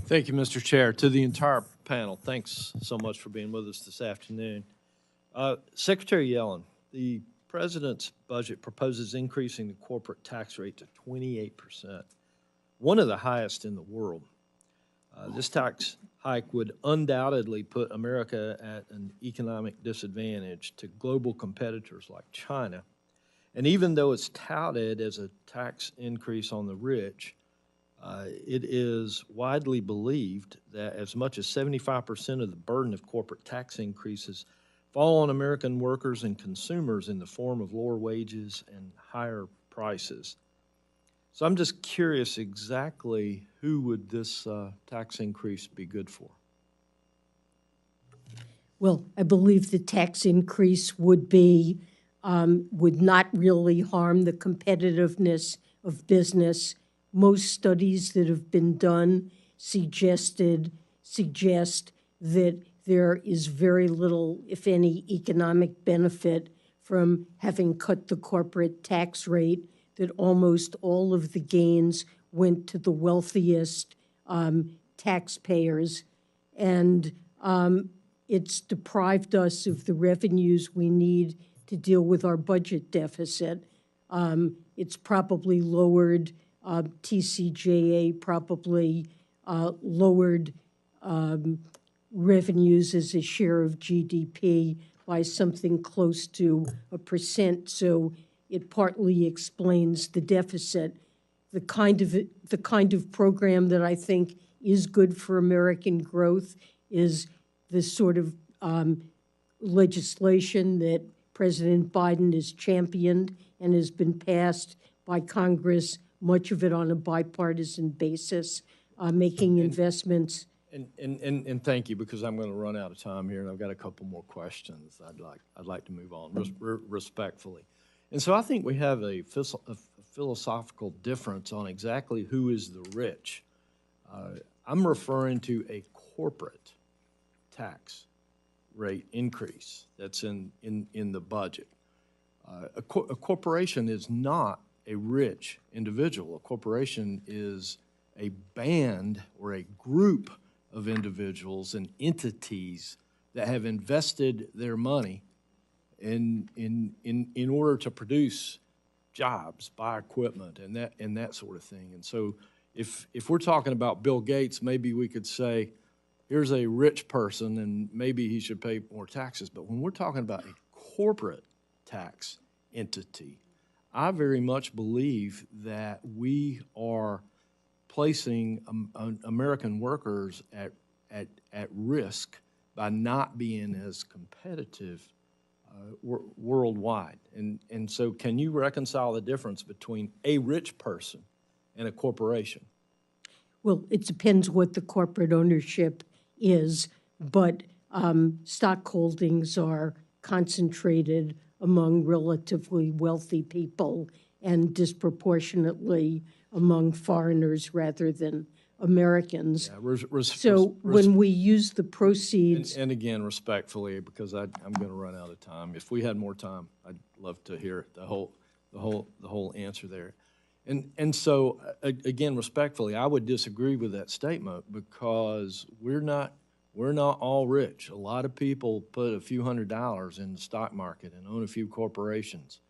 Thank you, Mr. Chair. To the entire panel, thanks so much for being with us this afternoon. Secretary Yellen, the President's budget proposes increasing the corporate tax rate to 28%, one of the highest in the world. This tax hike would undoubtedly put America at an economic disadvantage to global competitors like China. And even though it's touted as a tax increase on the rich, it is widely believed that as much as 75% of the burden of corporate tax increases fall on American workers and consumers in the form of lower wages and higher prices. So I'm just curious, exactly who would this tax increase be good for? Well, I believe the tax increase would not really harm the competitiveness of business most studies that have been done suggest that there is very little, if any, economic benefit from having cut the corporate tax rate, that almost all of the gains went to the wealthiest taxpayers. And it's deprived us of the revenues we need to deal with our budget deficit. It's probably lowered TCJA, probably lowered revenues as a share of GDP by something close to 1%. So it partly explains the deficit. The kind of program that I think is good for American growth is this sort of legislation that President Biden has championed and has been passed by Congress, much of it on a bipartisan basis, making investments. And thank you, because I'm going to run out of time here, and I've got a couple more questions. I'd like to move on respectfully. And so I think we have a philosophical difference on exactly who is the rich. I'm referring to a corporate tax rate increase that's in the budget. A corporation is not a rich individual. A corporation is a band or a group of individuals and entities that have invested their money in order to produce jobs, buy equipment, and that sort of thing. And so if we're talking about Bill Gates, maybe we could say, here's a rich person and maybe he should pay more taxes. But when we're talking about a corporate tax entity, I very much believe that we are placing American workers at risk by not being as competitive worldwide. And so can you reconcile the difference between a rich person and a corporation? Well, it depends what the corporate ownership is, but stock holdings are concentrated among relatively wealthy people and disproportionately among foreigners rather than Americans. Yeah, so when we use the proceeds... And again, respectfully, because I'm going to run out of time. If we had more time, I'd love to hear the whole answer there. And so, again, respectfully, I would disagree with that statement because we're not all rich. A lot of people put a few $100s in the stock market and own a few corporations.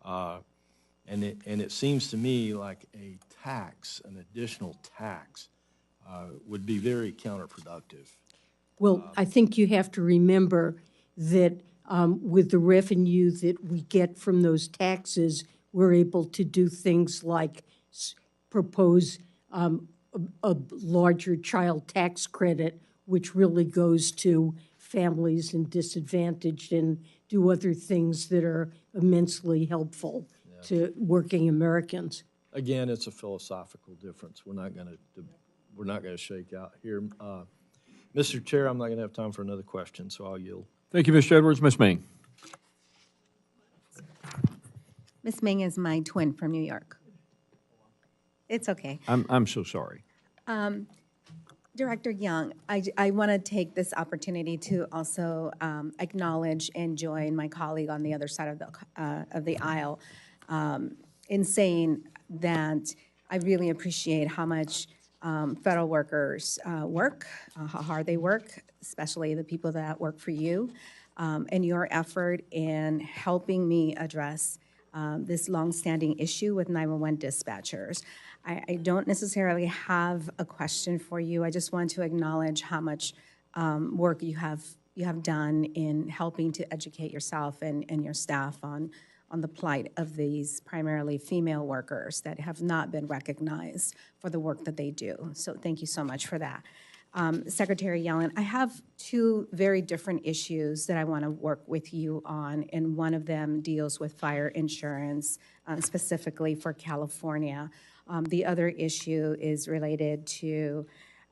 And it seems to me like an additional tax, would be very counterproductive. Well, I think you have to remember that with the revenue that we get from those taxes, we're able to do things like propose a larger child tax credit, which really goes to families and disadvantaged, and do other things that are immensely helpful to working Americans. Again, it's a philosophical difference. We're not going to shake out here. Mr. Chair, I'm not going to have time for another question, so I'll yield. Thank you, Mr. Edwards. Ms. Ming. Miss Ming is my twin from New York. It's okay. I'm so sorry. Director Young, I want to take this opportunity to also acknowledge and join my colleague on the other side of the aisle in saying that I really appreciate how much federal workers work, how hard they work, especially the people that work for you, and your effort in helping me address this longstanding issue with 911 dispatchers. I don't necessarily have a question for you. I just want to acknowledge how much work you have done in helping to educate yourself and your staff on the plight of these primarily female workers that have not been recognized for the work that they do. So thank you so much for that. Secretary Yellen, I have two very different issues that I want to work with you on, and one of them deals with fire insurance, specifically for California. The other issue is related to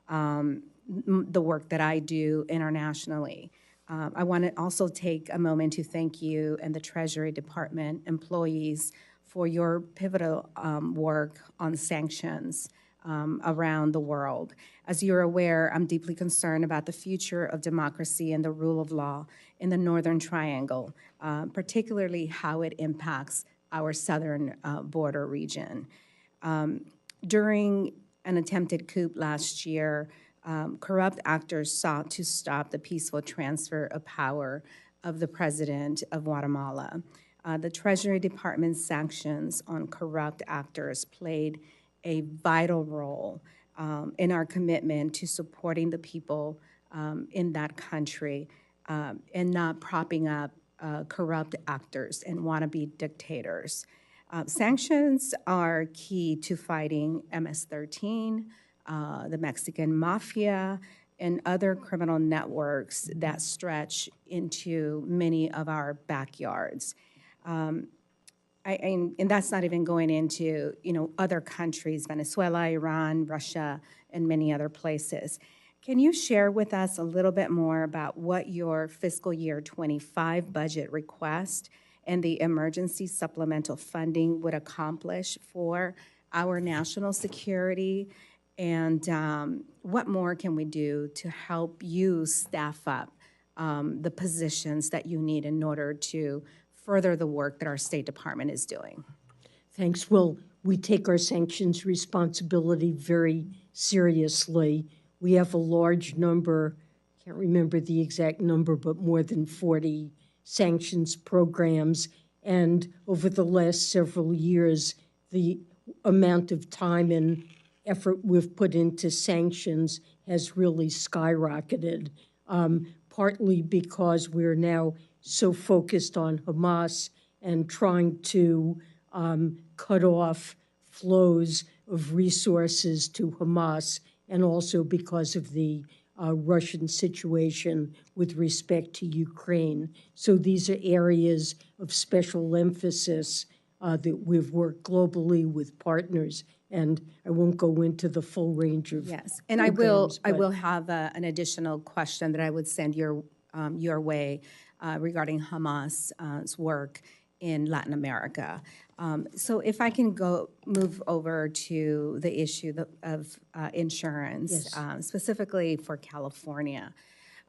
the work that I do internationally. I want to also take a moment to thank you and the Treasury Department employees for your pivotal work on sanctions around the world. As you're aware, I'm deeply concerned about the future of democracy and the rule of law in the Northern Triangle, particularly how it impacts our southern border region. During an attempted coup last year, corrupt actors sought to stop the peaceful transfer of power of the president of Guatemala. The Treasury Department's sanctions on corrupt actors played a vital role in our commitment to supporting the people in that country and not propping up corrupt actors and wannabe dictators. Sanctions are key to fighting MS-13, the Mexican mafia, and other criminal networks that stretch into many of our backyards. And that's not even going into, other countries, Venezuela, Iran, Russia, and many other places. Can you share with us a little bit more about what your fiscal year 25 budget request and the emergency supplemental funding would accomplish for our national security? And what more can we do to help you staff up the positions that you need in order to further the work that our State Department is doing? Thanks. Well, we take our sanctions responsibility very seriously. We have a large number, can't remember the exact number, but more than 40 sanctions programs. And over the last several years, the amount of time and effort we've put into sanctions has really skyrocketed, partly because we're now so focused on Hamas and trying to cut off flows of resources to Hamas, and also because of the Russian situation with respect to Ukraine. So these are areas of special emphasis that we've worked globally with partners, and I won't go into the full range of Yes, and I will programs, have an additional question that I would send your way regarding Hamas's work in Latin America. So if I can move over to the issue of insurance, Yes. specifically for California.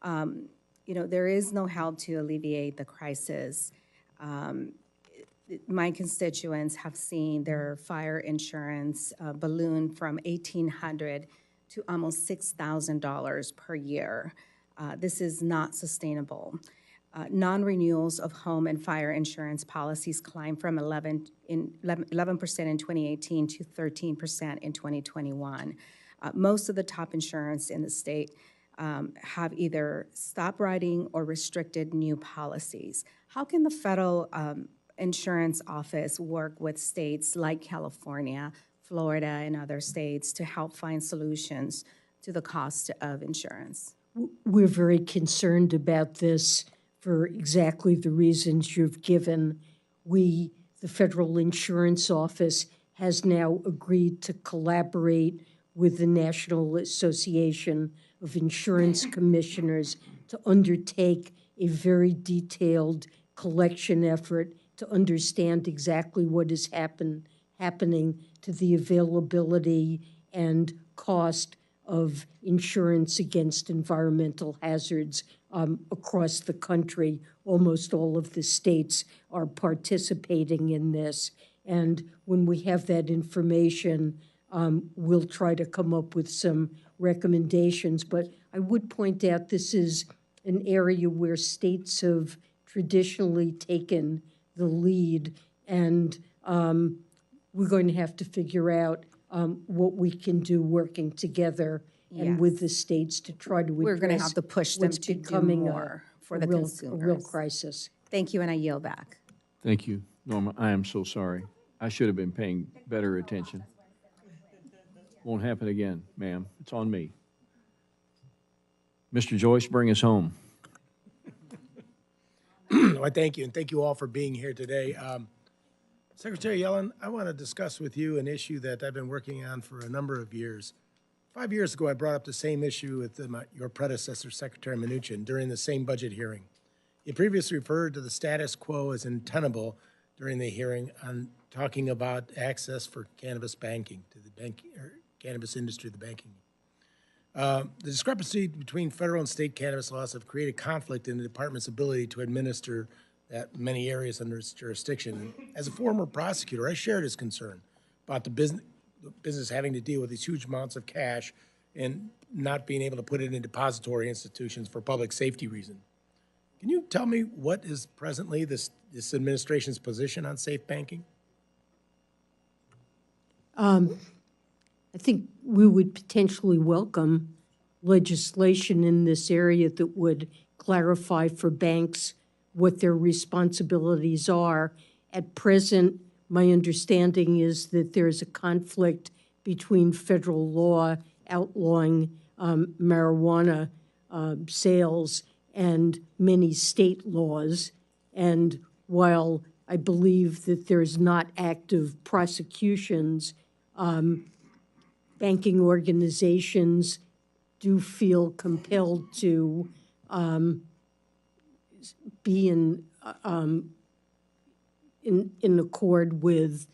There is no help to alleviate the crisis. My constituents have seen their fire insurance balloon from $1,800 to almost $6,000 per year. This is not sustainable. Non-renewals of home and fire insurance policies climbed from 11% in 2018 to 13% in 2021. Most of the top insurance in the state have either stopped writing or restricted new policies. How can the federal insurance office work with states like California, Florida, and other states to help find solutions to the cost of insurance? We're very concerned about this for exactly the reasons you've given. The Federal Insurance Office has now agreed to collaborate with the National Association of Insurance Commissioners to undertake a very detailed collection effort to understand exactly what is happening to the availability and cost of insurance against environmental hazards across the country. Almost all of the states are participating in this. And when we have that information, we'll try to come up with some recommendations. But I would point out this is an area where states have traditionally taken the lead, and we're going to have to figure out what we can do working together and with the states to try to address We're going to have to push them what's to do becoming more for the a real consumers. crisis. Thank you, and I yield back. Thank you, Norma. I am so sorry. I should have been paying better attention. Won't happen again, ma'am. It's on me. Mr. Joyce, bring us home. Well, thank you, and thank you all for being here today. Secretary Yellen, I want to discuss with you an issue that I've been working on for a number of years. 5 years ago, I brought up the same issue with your predecessor, Secretary Mnuchin, during the same budget hearing. He previously referred to the status quo as untenable during the hearing on talking about access for cannabis banking to the banking or cannabis industry, the banking. The discrepancy between federal and state cannabis laws have created conflict in the department's ability to administer that many areas under its jurisdiction. As a former prosecutor, I shared his concern about the business having to deal with these huge amounts of cash and not being able to put it in depository institutions for public safety reasons. Can you tell me what is presently this administration's position on safe banking? I think we would potentially welcome legislation in this area that would clarify for banks what their responsibilities are. At present, my understanding is that there's a conflict between federal law outlawing marijuana sales and many state laws. And while I believe that there's not active prosecutions, banking organizations do feel compelled to be in accord with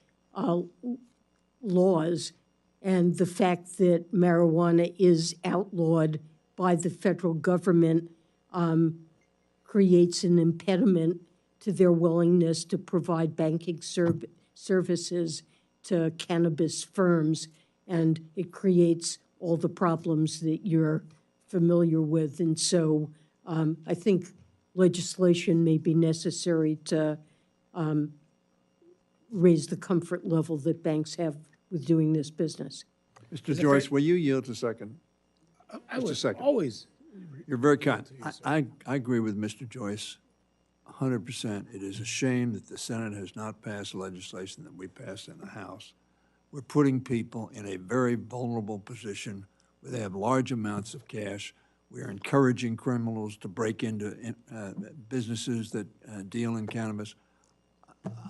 laws. And the fact that marijuana is outlawed by the federal government creates an impediment to their willingness to provide banking services to cannabis firms, and it creates all the problems that you're familiar with. And so I think legislation may be necessary to raise the comfort level that banks have with doing this business. Mr. Joyce, will you yield a second? I Just a was second. always. You're very kind. I agree with Mr. Joyce 100%. It is a shame that the Senate has not passed legislation that we passed in the House. We're putting people in a very vulnerable position where they have large amounts of cash. We are encouraging criminals to break into businesses that deal in cannabis.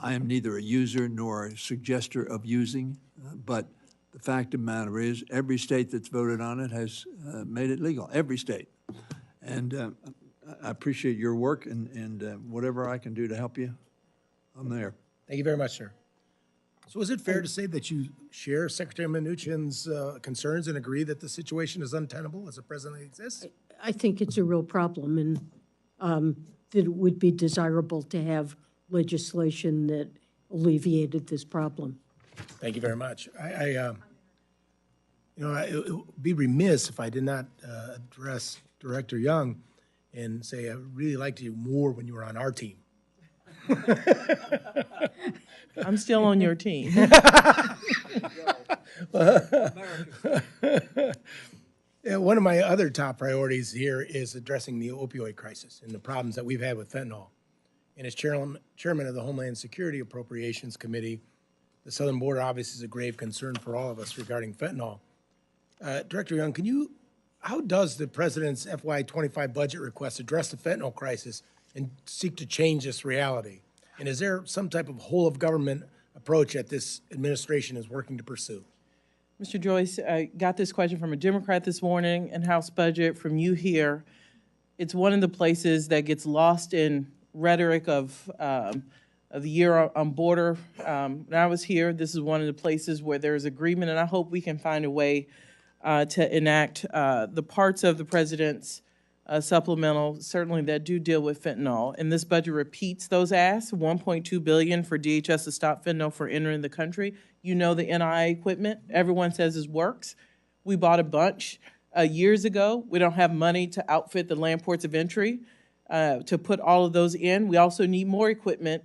I am neither a user nor a suggester of using, but the fact of the matter is every state that's voted on it has made it legal, every state. And I appreciate your work, and whatever I can do to help you, I'm there. Thank you very much, sir. So is it fair to say that you share Secretary Mnuchin's concerns and agree that the situation is untenable as it presently exists? I think it's a real problem, and that it would be desirable to have legislation that alleviated this problem. Thank you very much. It would be remiss if I did not address Director Young and say I really liked you more when you were on our team. I'm still on your team. One of my other top priorities here is addressing the opioid crisis and the problems that we've had with fentanyl. And as chairman of the Homeland Security Appropriations Committee, the southern border obviously is a grave concern for all of us regarding fentanyl. Director Young, how does the president's FY25 budget request address the fentanyl crisis and seek to change this reality? And is there some type of whole-of-government approach that this administration is working to pursue? Mr. Joyce, I got this question from a Democrat this morning in House Budget, from you here. It's one of the places that gets lost in rhetoric of the year on border. When I was here, this is one of the places where there's agreement, and I hope we can find a way to enact the parts of the president's supplemental, certainly that do deal with fentanyl. And this budget repeats those asks, $1.2 billion for DHS to stop fentanyl from entering the country. You know the NIA equipment, everyone says it works. We bought a bunch years ago. We don't have money to outfit the land ports of entry to put all of those in. We also need more equipment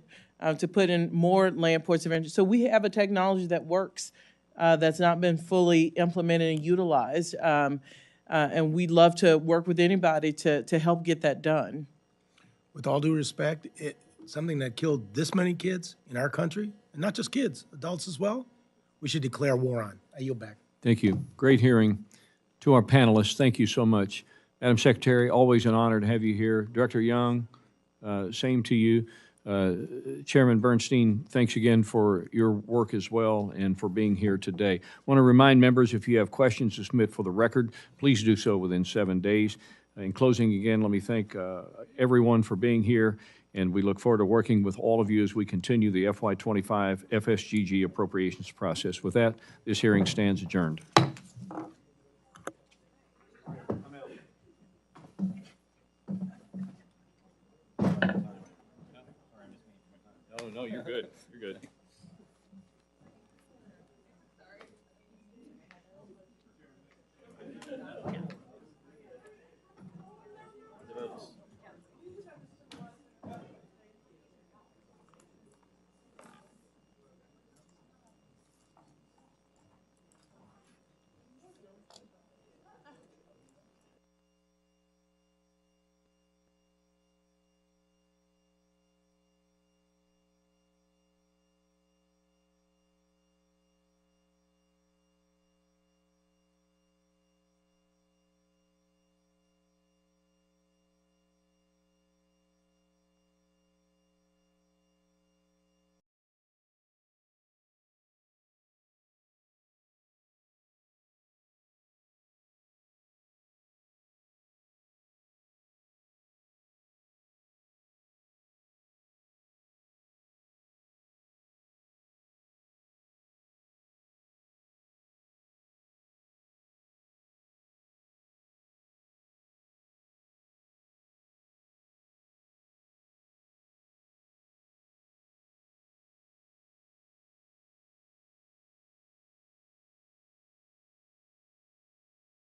to put in more land ports of entry. So we have a technology that works that's not been fully implemented and utilized. And we'd love to work with anybody to help get that done. With all due respect, something that killed this many kids in our country, and not just kids, adults as well, we should declare war on. I yield back. Thank you. Great hearing. To our panelists, thank you so much. Madam Secretary, always an honor to have you here. Director Young, same to you. Chairman Bernstein, thanks again for your work as well and for being here today. I want to remind members, if you have questions to submit for the record, please do so within 7 days. In closing, again, let me thank everyone for being here and we look forward to working with all of you as we continue the FY25 FSGG appropriations process. With that, this hearing stands adjourned. No, you're good. You're good.